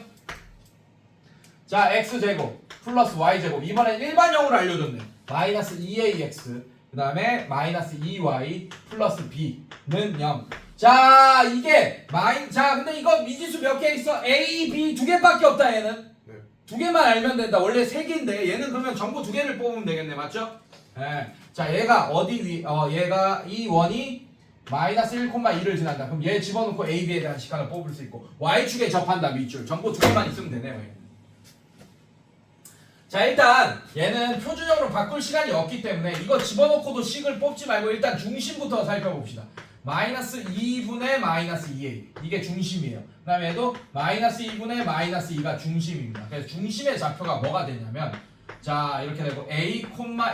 자, x제곱 플러스 y제곱. 이번엔 일반형으로 알려줬네. 마이너스 2ax 그 다음에 마이너스 2y 플러스 b는 0. 자, 이게 자, 근데 이거 미지수 몇 개 있어? a, b 두 개밖에 없다. 얘는 네. 두 개만 알면 된다. 원래 세 개인데 얘는 그러면 전부 두 개를 뽑으면 되겠네. 맞죠? 예. 자, 얘가 어디 얘가 이 원이 마이너스 1,2를 지난다. 그럼 얘 집어넣고 a, b에 대한 시간을 뽑을 수 있고 y축에 접한다. 밑줄 전부 두 개만 있으면 되네요. 얘는. 자, 일단 얘는 표준형으로 바꿀 시간이 없기 때문에 이거 집어넣고도 식을 뽑지 말고 일단 중심부터 살펴봅시다. 마이너스 2분의 마이너스 2a 이게 중심이에요. 그 다음에 얘도 마이너스 2분의 마이너스 2가 중심입니다. 그래서 중심의 좌표가 뭐가 되냐면 자, 이렇게 되고 a,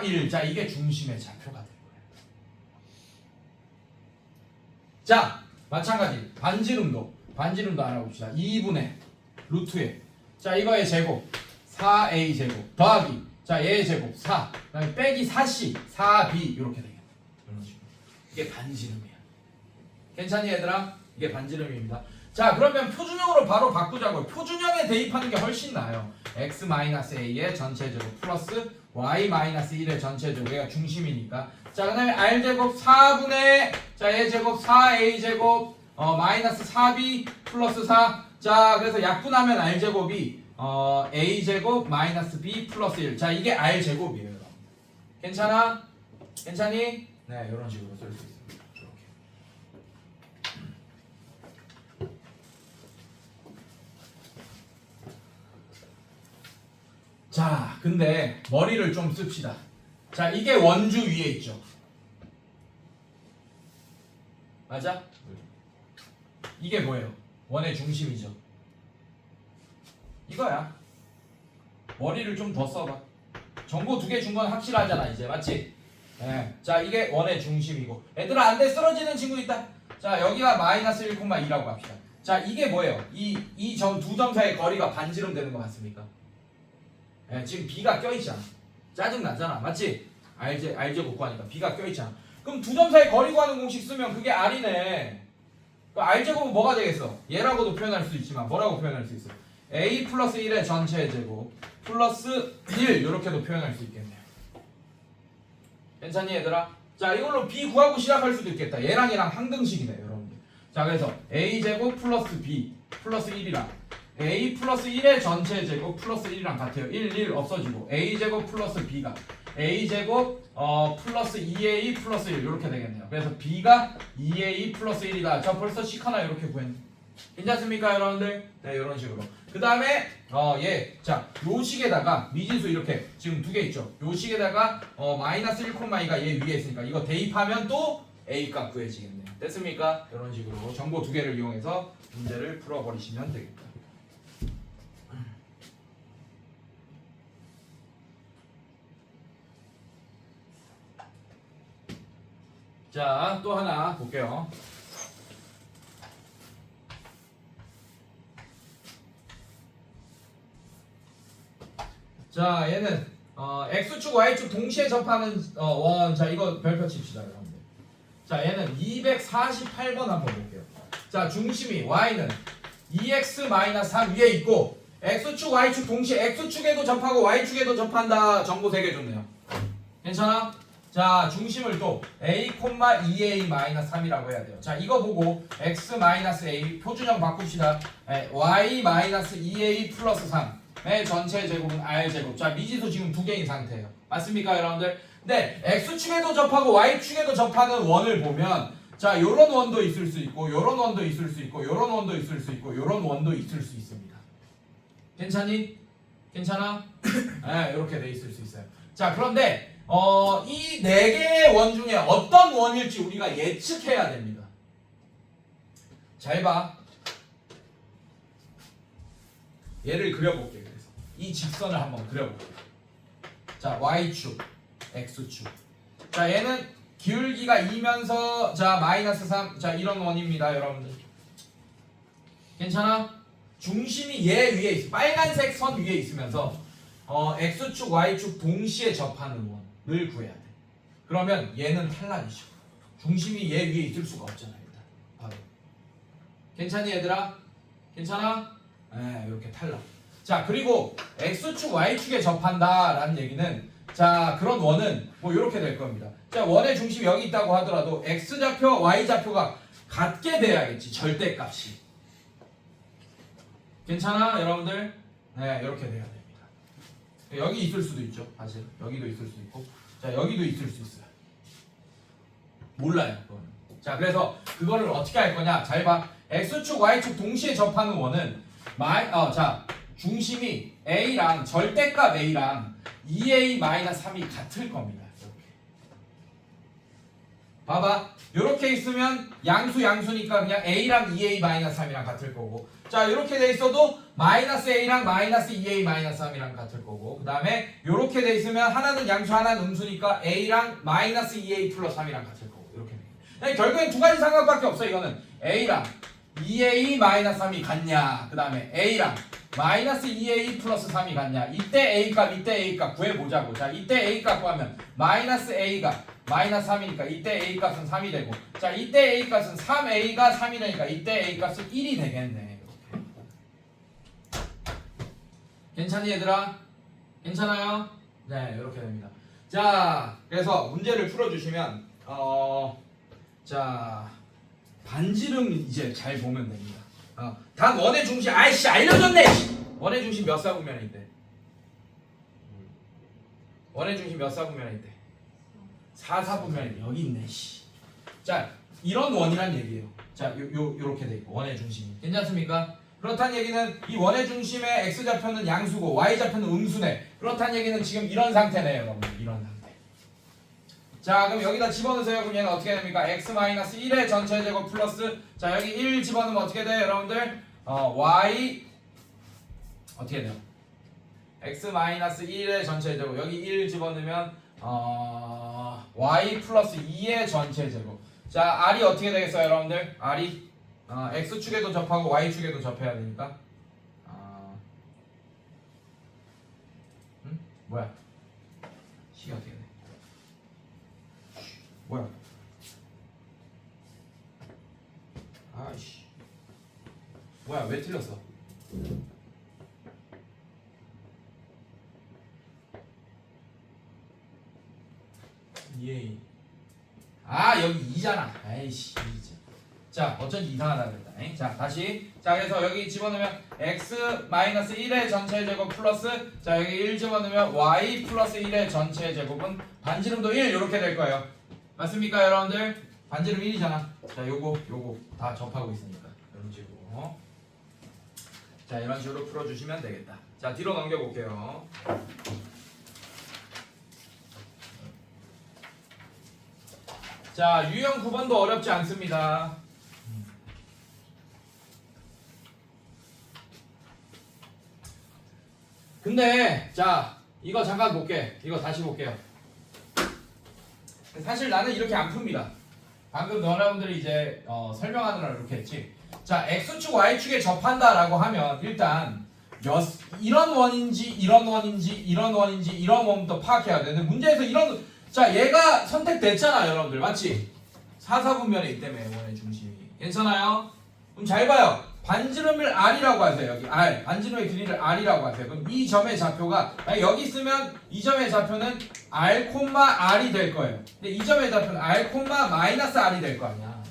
1 자, 이게 중심의 좌표가 될 거예요. 자, 마찬가지 반지름도 알아봅시다. 2분의 루트에 자, 이거의 제곱 4a 제곱 더하기 자, 얘의 제곱 4 그다음에 빼기 4c 4b 이렇게 되겠네. 이런 식으로. 이게 반지름이야. 괜찮니 얘들아? 이게 반지름입니다. 자, 그러면 표준형으로 바로 바꾸자고요. 표준형에 대입하는 게 훨씬 나아요. x-a의 전체 제곱 플러스 y-1의 전체 제곱. 얘가 중심이니까. 자, 그 다음에 r제곱 4분의 자, 얘 제곱 4a 제곱 마이너스 4b 플러스 4. 자, 그래서 약분하면 r제곱이 a 제곱 마이너스 b 플러스 1. 자, 이게 r 제곱이에요. 괜찮아? 괜찮니? 네, 이런 식으로 쓸 수 있습니다. 자, 근데 머리를 좀 씁시다. 자, 이게 원주 위에 있죠. 맞아? 이게 뭐예요? 원의 중심이죠. 이거야. 머리를 좀 더 써봐. 정보 두 개 준 건 확실하잖아 이제. 맞지? 네. 자, 이게 원의 중심이고. 얘들아, 안 돼. 쓰러지는 친구 있다. 자, 여기가 마이너스 1,2라고 합시다. 자, 이게 뭐예요? 이 두 점 사이의 거리가 반지름 되는 거 맞습니까? 네, 지금 b가 껴있잖아. 짜증나잖아. 맞지? r제곱 구하니까 b가 껴있잖아. 그럼 두 점 사이 거리 구하는 공식 쓰면 그게 r이네. r제곱은 뭐가 되겠어? 얘라고도 표현할 수 있지만 뭐라고 표현할 수 있어? a 플러스 1의 전체 제곱 플러스 1 이렇게도 표현할 수 있겠네요. 괜찮니 얘들아? 자, 이걸로 b 구하고 시작할 수도 있겠다. 얘랑 얘랑 항등식이네 여러분들. 자, 그래서 a 제곱 플러스 b 플러스 1이랑 a 플러스 1의 전체 제곱 플러스 1이랑 같아요. 1 없어지고 a 제곱 플러스 b가 a 제곱 플러스 2a 플러스 1 이렇게 되겠네요. 그래서 b가 2a 플러스 1이다. 저 벌써 식 하나 이렇게 구했네. 괜찮습니까 여러분들? 네, 이런 식으로. 그 다음에 자, 요 식에다가 미지수 이렇게 지금 두 개 있죠. 요 식에다가 마이너스 1,2가 얘 위에 있으니까 이거 대입하면 또 a 값 구해지겠네요. 됐습니까? 이런 식으로 정보 두 개를 이용해서 문제를 풀어버리시면 되겠다. 자, 또 하나 볼게요. 자, 얘는 x축 y축 동시에 접하는 원. 자, 이거 별표 칩시다 여러분들. 자, 얘는 248번 한번 볼게요. 자, 중심이 y는 2x-3 위에 있고 x축 y축 동시에 x축에도 접하고 y축에도 접한다. 정보 3개 줬네요. 괜찮아? 자, 중심을 또 a, 2a-3이라고 해야 돼요. 자, 이거 보고 x-a 표준형 바꿉시다. y-2a 플러스 3의 전체 제곱은 r제곱. 자, 미지수 지금 2개인 상태예요. 맞습니까, 여러분들? 근데 x축에도 접하고 y축에도 접하는 원을 보면 자, 요런 원도 있을 수 있고 요런 원도 있을 수 있고 요런 원도 있을 수 있고 요런 원도 있을 수 있습니다. 괜찮니? 괜찮아? 네, 이렇게 돼 있을 수 있어요. 자, 그런데 이 4개의 원 중에 어떤 원일지 우리가 예측해야 됩니다. 잘 봐. 얘를 그려볼게요. 그래서 이 직선을 한번 그려볼게요. 자, y축, x축. 자, 얘는 기울기가 2면서 자 마이너스 3. 자, 이런 원입니다, 여러분들. 괜찮아? 중심이 얘 위에 있어. 빨간색 선 위에 있으면서 x축, y축 동시에 접하는 원을 구해야 돼. 그러면 얘는 탈락이죠. 중심이 얘 위에 있을 수가 없잖아, 일단. 바로. 괜찮니, 얘들아? 괜찮아? 네, 이렇게 탈락. 자, 그리고 x축, y축에 접한다라는 얘기는 자, 그런 원은 뭐 이렇게 될 겁니다. 자, 원의 중심이 여기 있다고 하더라도 x좌표, y좌표가 같게 돼야겠지, 절대값이. 괜찮아, 여러분들? 네, 이렇게 돼야 됩니다. 여기 있을 수도 있죠, 사실. 여기도 있을 수 있고, 자, 여기도 있을 수 있어요. 몰라요, 그거는. 자, 그래서 그거를 어떻게 할 거냐? 잘 봐. x축, y축 동시에 접하는 원은 자, 중심이 a랑 절대값 a랑 2a-3이 같을 겁니다. 이렇게. 봐봐. 이렇게 있으면 양수니까 그냥 a랑 2a-3이랑 같을 거고, 자, 이렇게 돼 있어도 마이너스 a랑 마이너스 2a-3이랑 같을 거고, 그 다음에 이렇게 돼 있으면 하나는 양수 하나는 음수니까 a랑 마이너스 2a 플러스 3이랑 같을 거고, 이렇게 돼. 결국엔 두 가지 상관밖에 없어. 이거는 a랑 2a-3이 같냐, 그 다음에 a랑 마이너스 2a 플러스 3이 같냐. 이때 a 값 구해보자고. 자, 이때 a 값 구하면 마이너스 a가 마이너스 3이니까 이때 a 값은 3이 되고, 자, 이때 a 값은 3a가 3이 되니까 이때 a 값은 1이 되겠네. 이렇게. 괜찮니, 얘들아? 괜찮아요? 네, 이렇게 됩니다. 자, 그래서 문제를 풀어주시면 자, 반지름 이제 잘 보면 됩니다. 단 원의 중심, 아이씨, 알려줬네. 원의 중심 몇 사분면에 있대? 원의 중심 몇 사분면에 있대? 4사분면에 여기 있네. 씨. 자, 이런 원이란 얘기예요. 자, 요렇게 돼 있고 원의 중심이. 괜찮습니까? 그렇다는 얘기는 이 원의 중심의 x좌표는 양수고 y좌표는 음수네. 그렇다는 얘기는 지금 이런 상태네요, 여러분. 이런 상태. 자, 그럼 여기다 집어넣으세요. 그럼 얘는 어떻게 됩니까? x-1의 전체 제곱 플러스, 자, 여기 1 집어넣으면 어떻게 돼요, 여러분들? y 어떻게 돼요? x-1의 전체 제곱, 여기 1 집어넣으면 y 플러스 2의 전체 제곱. 자, r이 어떻게 되겠어요, 여러분들? r이 x축에도 접하고 y축에도 접해야 되니까 뭐야? 식이 어떻게 돼? 뭐야? 아이씨. 뭐야? 왜 틀렸어? 예. 아, 여기 2잖아. 아이씨. 2지. 자, 어쩐지 이상하다 그랬다. 자, 다시. 자, 그래서 여기 집어넣으면 x-1의 전체 제곱 플러스, 자, 여기 1 집어넣으면 y 플러스 1의 전체 제곱은 반지름도 1 이렇게 될 거예요. 맞습니까, 여러분들? 반지름 1이잖아. 자, 요거 다 접하고 있으니까 이런 식으로. 자, 이런 식으로 풀어주시면 되겠다. 자, 뒤로 넘겨볼게요. 자, 유형 9번도 어렵지 않습니다. 근데 자, 이거 잠깐 볼게. 이거 다시 볼게요. 사실 나는 이렇게 안 풉니다. 방금 여러분들이 이제 설명하느라 이렇게 했지. 자, x축 y축에 접한다라고 하면 일단 이런 원인지 이런 원인지 이런 원인지 이런 원부터 파악해야 돼. 근데 문제에서 이런, 자, 얘가 선택됐잖아, 여러분들. 맞지? 4사분면에 있다며, 원의 중심이. 괜찮아요? 그럼 잘 봐요. 반지름을 r이라고 하세요. 여기 r 반지름의 길이를 r이라고 하세요. 그럼 이 점의 좌표가 여기 있으면 이 점의 좌표는 r, r이 될 거예요. 근데 이 점의 좌표는 r, r이 될 거 아니야.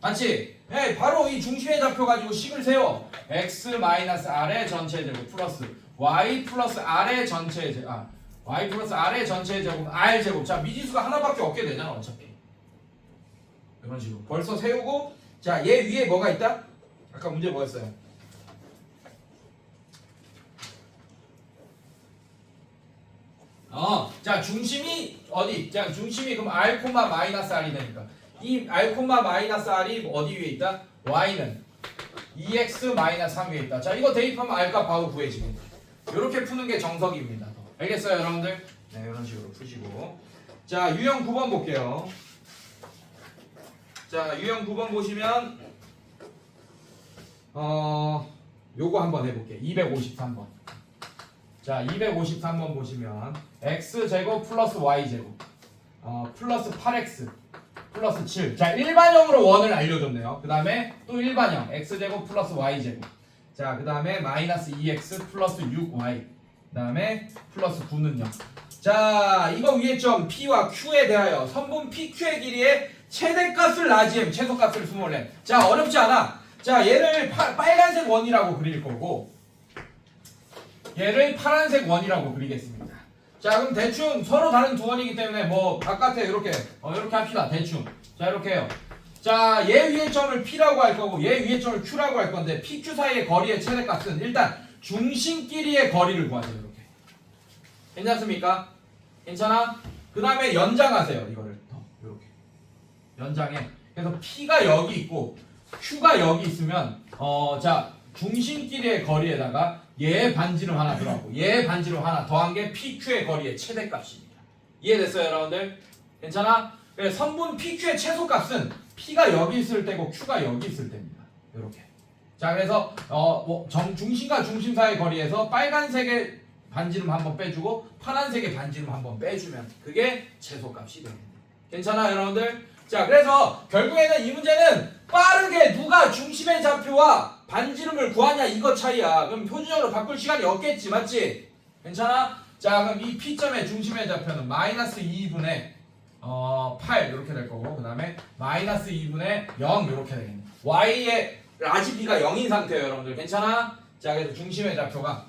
맞지? 네, 바로 이 중심의 좌표 가지고 식을 세워. x r의 전체 제곱 플러스 y 플러스 r의 전체 제곱 y 플러스 r의 전체 제곱 r 제곱. 자, 미지수가 하나밖에 없게 되잖아 어차피. 이런 식으로 벌써 세우고, 자, 얘 위에 뭐가 있다? 아까 문제 뭐였어요? 자, 중심이 어디? 자, 중심이 그럼 r, r이 되니까 이 r, r이 어디 위에 있다? y는 2x 3 위에 있다. 자, 이거 대입하면 r값 바로 구해지겠네. 이렇게 푸는 게 정석입니다. 알겠어요, 여러분들? 네, 이런 식으로 푸시고. 자, 유형 9번 볼게요. 자, 유형 9번 보시면 요거 한번 해볼게요. 253번. 자, 253번 보시면 x제곱 플러스 y제곱 플러스 8x 플러스 7. 자, 일반형으로 원을 알려줬네요. 그 다음에 또 일반형 x제곱 플러스 y제곱. 자, 그 다음에 마이너스 2x 플러스 6y. 그 다음에 플러스 9는요. 자, 이거 위에 점 P와 Q에 대하여 선분 PQ의 길이의 최대값을 라지엠, 최소값을 스몰엠. 자, 어렵지 않아. 자, 얘를 빨간색 원이라고 그릴 거고 얘를 파란색 원이라고 그리겠습니다. 자, 그럼 대충 서로 다른 두 원이기 때문에 뭐 바깥에 이렇게 이렇게 합시다. 대충. 자, 이렇게 해요. 자, 얘 위의 점을 P라고 할 거고 얘 위의 점을 Q라고 할 건데 PQ 사이의 거리의 최대값은 일단 중심끼리의 거리를 구하세요. 이렇게. 괜찮습니까? 괜찮아? 그 다음에 연장하세요. 이거를 이렇게 연장해. 그래서 P가 여기 있고 Q가 여기 있으면 자, 중심끼리의 거리에다가 얘 반지름 하나 들어가고 얘 반지름 하나 더한 게 PQ의 거리의 최대값입니다. 이해됐어요, 여러분들? 괜찮아? 그래서 선분 PQ의 최소값은 P가 여기 있을 때고 Q가 여기 있을 때입니다. 이렇게. 자, 그래서 중심과 중심 사이의 거리에서 빨간색의 반지름 한번 빼주고 파란색의 반지름 한번 빼주면 그게 최소값이 됩니다. 괜찮아, 여러분들? 자, 그래서 결국에는 이 문제는 빠르게 누가 중심의 좌표와 반지름을 구하냐 이거 차이야. 그럼 표준형으로 바꿀 시간이 없겠지, 맞지? 괜찮아? 자, 그럼 이 P점의 중심의 좌표는 마이너스 2분의 8 이렇게 될 거고 그 다음에 마이너스 2분의 0 이렇게 되겠네. Y의 라지 B가 0인 상태예요, 여러분들. 괜찮아? 자, 그래서 중심의 좌표가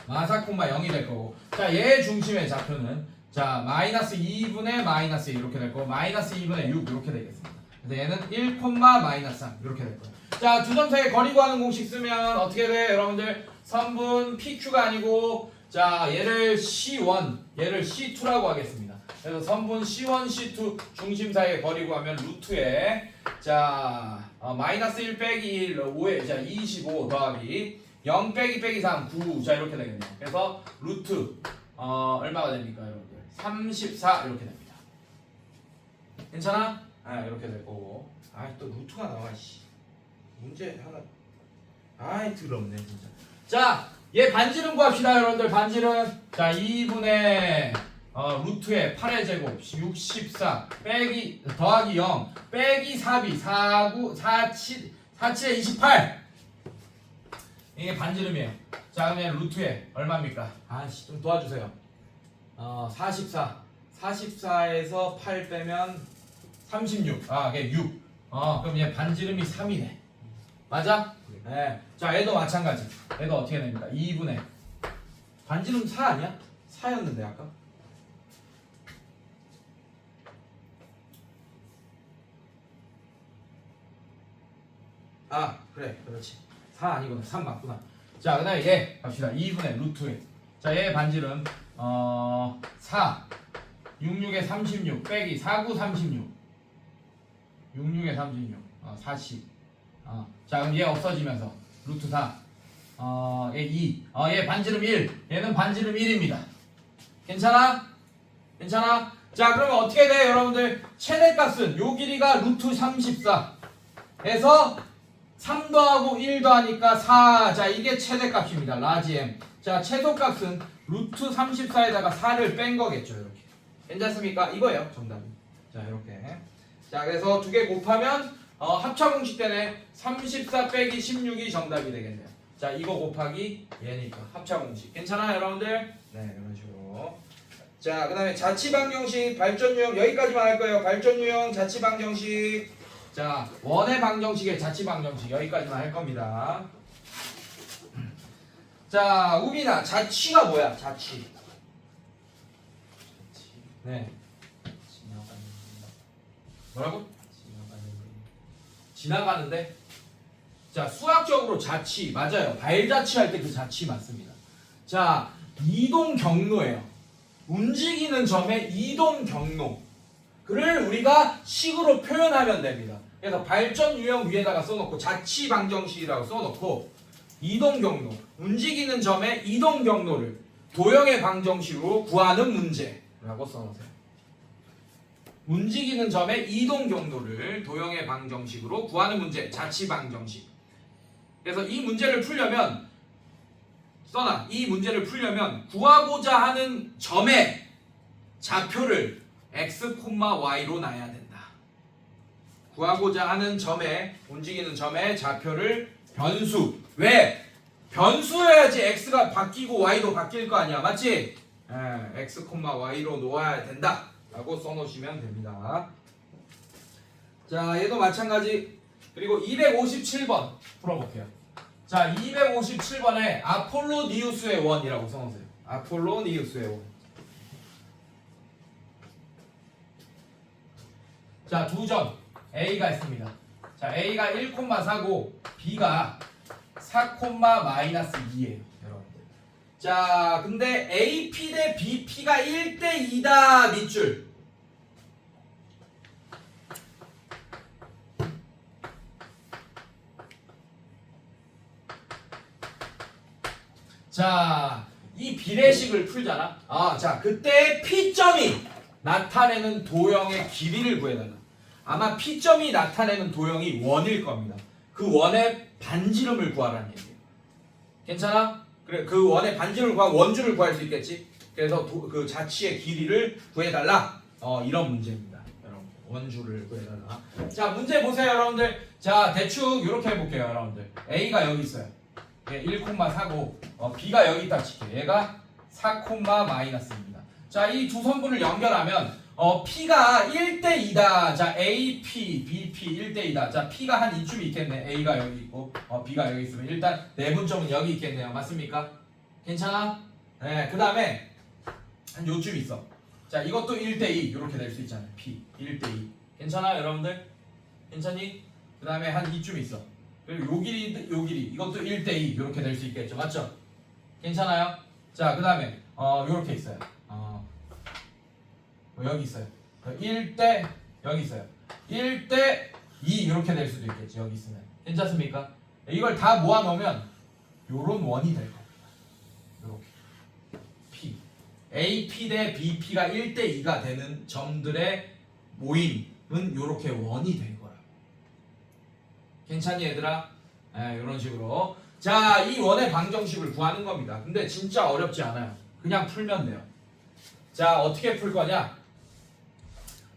마사 콤마 0이 될 거고, 자, 얘 중심의 좌표는 자 마이너스 2분의 마이너스 2 이렇게 될 거고 마이너스 2분의 6 이렇게 되겠습니다. 그래서 얘는 1 콤마 마이너스 3 이렇게 될 거예요. 자, 두 점 사이의 거리 구하는 공식 쓰면 어떻게 돼, 여러분들? 선분 PQ가 아니고 자, 얘를 C1 얘를 C2라고 하겠습니다. 그래서 선분 C1 C2 중심 사이의 거리 구하면 루트에 자 마이너스 1 빼기 1 5에 자 25 더하기 0 빼기 빼기 3 9 자 이렇게 되겠네요. 그래서 루트 얼마가 됩니까, 여러분들? 34 이렇게 됩니다. 괜찮아? 이렇게 될 거고. 또 루트가 나와. 씨. 문제 하나. 더럽네 진짜. 자, 얘 반지름 구합시다, 여러분들. 반지름. 자, 2분의 루트의 8의 제곱 64 빼기 더하기 0 빼기 4b 49 47 47에 28. 이게 반지름이에요. 자, 그러면 루트에 얼마입니까? 좀 도와주세요. 44에서 8 빼면 36. 이게 6. 그럼 얘 반지름이 3이네. 맞아? 네. 자, 얘도 마찬가지. 얘도 어떻게 됩니까? 2분의 반지름 4 아니야? 4였는데 아까? 그래, 그렇지. 4 아니구나. 3 맞구나. 자, 그 다음에 얘 갑시다. 2분의 루트에. 자, 얘 반지름 4 66에 36 빼기 49 36 66에 36 40. 자, 그럼 얘 없어지면서 루트 4 얘 2 얘 반지름 1 얘는 반지름 1입니다. 괜찮아? 괜찮아? 자, 그러면 어떻게 돼, 여러분들? 최대값은 요 길이가 루트 34에서 3 더하고 1 더하니까 4. 자, 이게 최대값입니다. 라지 M. 자, 최소값은 루트 34에다가 4를 뺀 거겠죠. 이렇게. 괜찮습니까? 이거예요, 정답이. 자, 이렇게. 자, 그래서 두 개 곱하면 합차 공식 때문에 34 빼기 16이 정답이 되겠네요. 자, 이거 곱하기 얘니까 합차 공식. 괜찮아요, 여러분들? 네, 이런 식으로. 자, 그 다음에 자취방정식, 발전유형 여기까지만 할 거예요. 발전유형, 자취방정식. 자, 원의 방정식의 자취방정식 여기까지만 할 겁니다. 자, 우빈아, 자취가 뭐야? 자취. 네. 뭐라고? 지나가는데? 자, 수학적으로 자취 맞아요. 발자취할 때 그 자취 맞습니다. 자, 이동 경로예요. 움직이는 점의 이동 경로. 그를 우리가 식으로 표현하면 됩니다. 그래서 발전 유형 위에다가 써놓고 자취 방정식이라고 써놓고 이동 경로, 움직이는 점의 이동 경로를 도형의 방정식으로 구하는 문제라고 써놓으세요. 움직이는 점의 이동 경로를 도형의 방정식으로 구하는 문제, 자취 방정식. 그래서 이 문제를 풀려면 이 문제를 풀려면 구하고자 하는 점의 좌표를 x, y로 놔야 된다. 구하고자 하는 점의 움직이는 점의 좌표를 변수. 왜? 변수여야지 x가 바뀌고 y도 바뀔 거 아니야, 맞지? x, y로 놓아야 된다 라고 써놓으시면 됩니다. 자, 얘도 마찬가지. 그리고 257번 풀어볼게요. 자, 257번에 아폴로니우스의 원이라고 써놓으세요. 아폴로니우스의 원. 자, 두 점 A가 있습니다. 자, A가 1,4고 B가 4,-2예요. 여러분들. 자, 근데 AP 대 BP가 1대2다 밑줄. 자, 이 비례식을 풀잖아. 자, 그때 P점이 나타내는 도형의 길이를 구해달라. 아마 P점이 나타내는 도형이 원일 겁니다. 그 원의 반지름을 구하라는 얘기예요. 괜찮아? 그래, 그 원의 반지름을 구하면 원주를 구할 수 있겠지? 그래서 그 자취의 길이를 구해달라. 이런 문제입니다. 여러분, 원주를 구해달라. 자, 문제 보세요, 여러분들. 자, 대충 이렇게 해볼게요, 여러분들. A가 여기 있어요. 1,4고 B가 여기 있다 칠게요. 얘가 4,-입니다. 자, 이 두 선분을 연결하면 P가 1대2다. 자, AP, BP 1대2다. 자, P가 한 이쯤 있겠네. A가 여기 있고 B가 여기 있으면 일단 내분점은 여기 있겠네요. 맞습니까? 괜찮아? 네, 그 다음에 한 요쯤 있어. 자, 이것도 1대2 이렇게 될 수 있잖아요. P 1대2 괜찮아, 여러분들? 괜찮니? 그 다음에 한 이쯤 있어. 그리고 요 길이 이것도 1대2 이렇게 될 수 있겠죠. 맞죠? 괜찮아요? 자, 그 다음에 요렇게 있어요. 여기 있어요. 1대 여기 있어요. 1대2 이렇게 될 수도 있겠지. 여기 있으면. 괜찮습니까? 이걸 다 모아 놓으면 요런 원이 될 겁니다. 요렇게 P AP 대 BP가 1대2가 되는 점들의 모임은 요렇게 원이 될 거라고. 괜찮니, 얘들아? 이런 식으로. 자, 이 원의 방정식을 구하는 겁니다. 근데 진짜 어렵지 않아요. 그냥 풀면 돼요. 자, 어떻게 풀 거냐?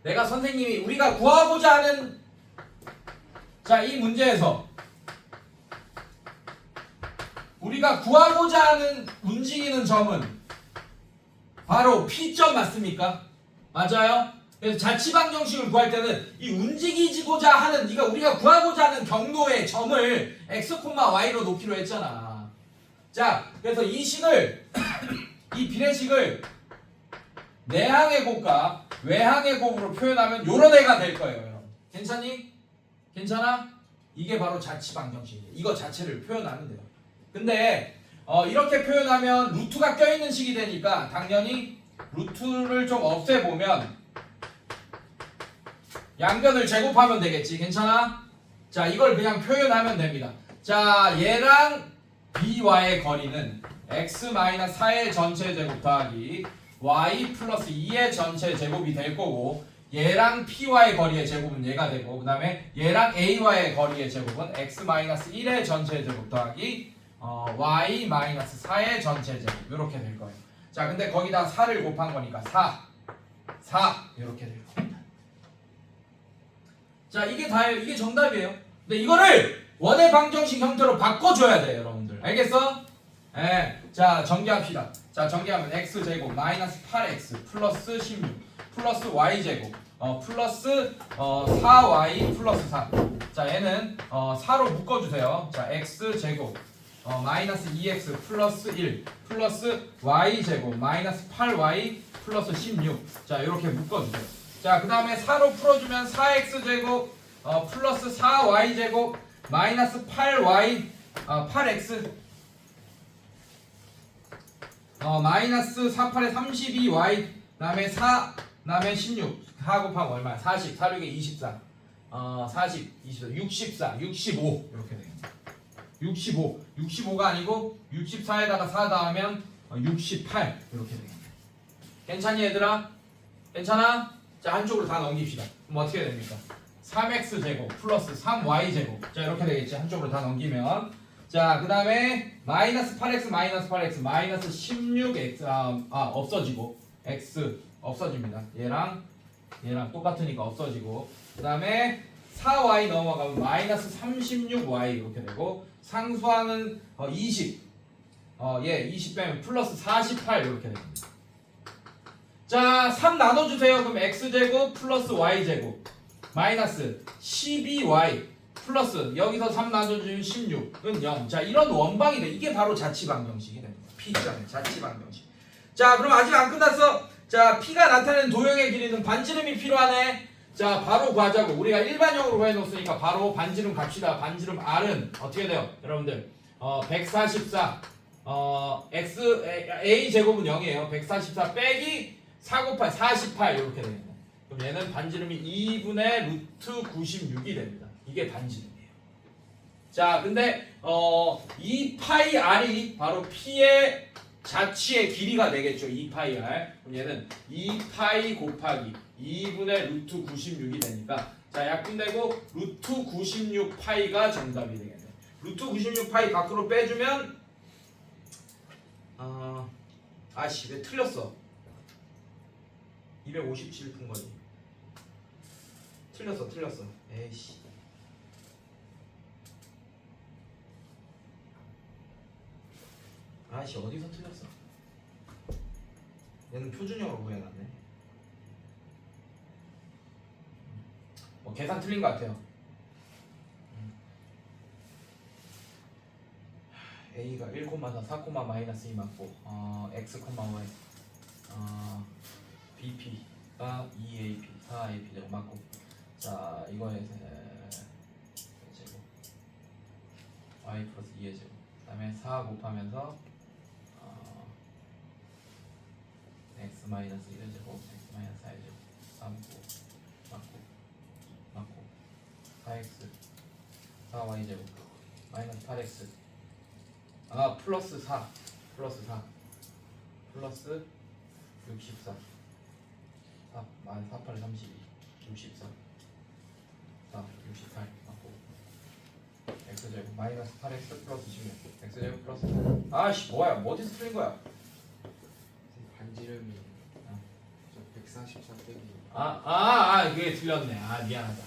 내가 선생님이 우리가 구하고자 하는 자, 이 문제에서 우리가 구하고자 하는 움직이는 점은 바로 P점 맞습니까? 맞아요? 그래서 자취방정식을 구할 때는 이 움직이고자 하는 우리가 구하고자 하는 경로의 점을 x, y로 놓기로 했잖아. 자, 그래서 이 식을 이 비례식을 내항의 곱과 외항의 곱으로 표현하면 요런 애가 될 거예요, 여러분. 괜찮니? 괜찮아? 이게 바로 자취방정식이에요. 이거 자체를 표현하면 돼요. 근데 이렇게 표현하면 루트가 껴있는 식이 되니까 당연히 루트를 좀 없애보면 양변을 제곱하면 되겠지. 괜찮아? 자, 이걸 그냥 표현하면 됩니다. 자, 얘랑 B와의 거리는 x-4의 전체 제곱 더하기 y 플러스 2의 전체 제곱이 될 거고, 얘랑 P와의 거리의 제곱은 얘가 되고, 그 다음에 얘랑 A와의 거리의 제곱은 x-1의 전체 제곱 더하기 y-4의 전체 제곱 이렇게 될 거예요. 자, 근데 거기다 4를 곱한 거니까 4 이렇게 될 겁니다. 자 이게 다예요. 이게 정답이에요. 근데 이거를 원의 방정식 형태로 바꿔줘야 돼요 여러분들. 알겠어? 예. 자 전개합시다. 자 전개하면 x제곱 마이너스 8x 플러스 16 플러스 y제곱 플러스 4y 플러스 4. 자 얘는 4로 묶어주세요. 자 x제곱 마이너스 2x 플러스 1 플러스 y제곱 마이너스 8y 플러스 16. 자 이렇게 묶어주세요. 자 그 다음에 4로 풀어주면 4x제곱 플러스 4y제곱 마이너스 8x 마이너스 4, 8에 32y 그 다음에 4 그 다음에 16 4 곱하면 얼마야? 40 4, 6에 24 40 24 64 65 이렇게 되겠네. 65 65가 아니고 64에다가 4 더하면 68 이렇게 되겠네. 괜찮니 얘들아? 괜찮아? 자 한쪽으로 다 넘깁시다. 그럼 어떻게 됩니까? 3x 제곱 플러스 3y 제곱. 자 이렇게 되겠지. 한쪽으로 다 넘기면. 자 그 다음에 마이너스 8x 마이너스 8x 마이너스 16x 없어지고 x 없어집니다. 얘랑 똑같으니까 없어지고. 그 다음에 4y 넘어가면 마이너스 36y 이렇게 되고 상수항은 20 20 빼면 플러스 48 이렇게 됩니다. 자 3 나눠주세요. 그럼 x제곱 플러스 y제곱 마이너스 12y 플러스 여기서 3 나눠주면 16은 0. 자 이런 원방이 돼. 이게 바로 자치방정식이 됩니다. P잖아요. 자치방정식. 자 그럼 아직 안 끝났어. 자 P가 나타내는 도형의 길이는 반지름이 필요하네. 자 바로 구하자고. 우리가 일반형으로 구해놓았으니까 바로 반지름 갑시다. 반지름 R은 어떻게 돼요? 여러분들 144 x a 제곱은 0이에요. 144 빼기 4 곱하기 48 이렇게 되겠네. 그럼 얘는 반지름이 2분의 루트 96이 됩니다. 이게 반지름이에요. 자 근데 이 파이 r이 바로 P의 자치의 길이가 되겠죠. 2파이 r. 그럼 얘는 2파이 곱하기 2분의 루트 96이 되니까 자 약분되고 루트 96파이가 정답이 되겠네. 루트 96파이 밖으로 빼주면 아씨 왜 틀렸어. 257푼 거지. 틀렸어. 에이씨. 아씨 어디서 틀렸어? 얘는 표준형으로 구해놨네. 계산 틀린 것 같아요. A가 1,4, 4, 마이너스 2 맞고 X, Y BP가 2AP, 4AP 제곱 맞고 자 이거에 제곱 Y 플러스 2의 제곱 그 다음에 4 곱하면서 X 마이너스 1의 제곱 X 마이너스 4의 제곱 3 맞고 4X 4Y 제곱 마이너스 8X 플러스 4 플러스 64 4 마이너스 4, 8, 32 64 4, 68 맞고 X제곱 마이너스 8X 플러스 16 X제곱 플러스 아씨 뭐야 어디서 틀린 거야? 반지름이 144 빼기 그게 틀렸네. 미안하다.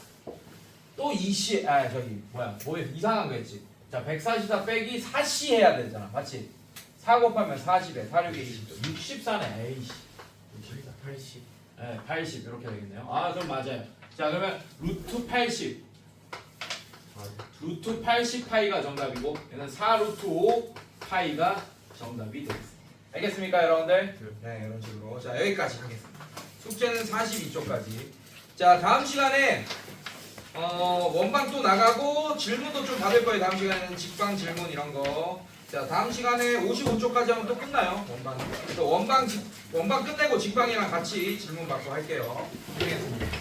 또 이씨 저기 뭐야 이상한 거 했지. 자 144 빼기 4씨 해야 되잖아. 맞지? 4 곱하면 40에 4, 6에 20 64네. 에이씨 80 80 이렇게 되겠네요. 그럼 맞아요. 자 그러면 루트 80 루트 80 파이가 정답이고 얘는 4 루트 5 파이가 정답이 되겠습니다. 알겠습니까 여러분들? 네 이런 식으로. 자 여기까지 하겠습니다. 숙제는 42쪽까지. 자 다음 시간에 원방 또 나가고 질문도 좀 받을 거예요. 다음 시간에는 직방 질문 이런 거. 자 다음 시간에 55쪽까지 하면 또 끝나요. 원방. 또 원방 끝내고 직방이랑 같이 질문 받고 할게요. 고생했습니다.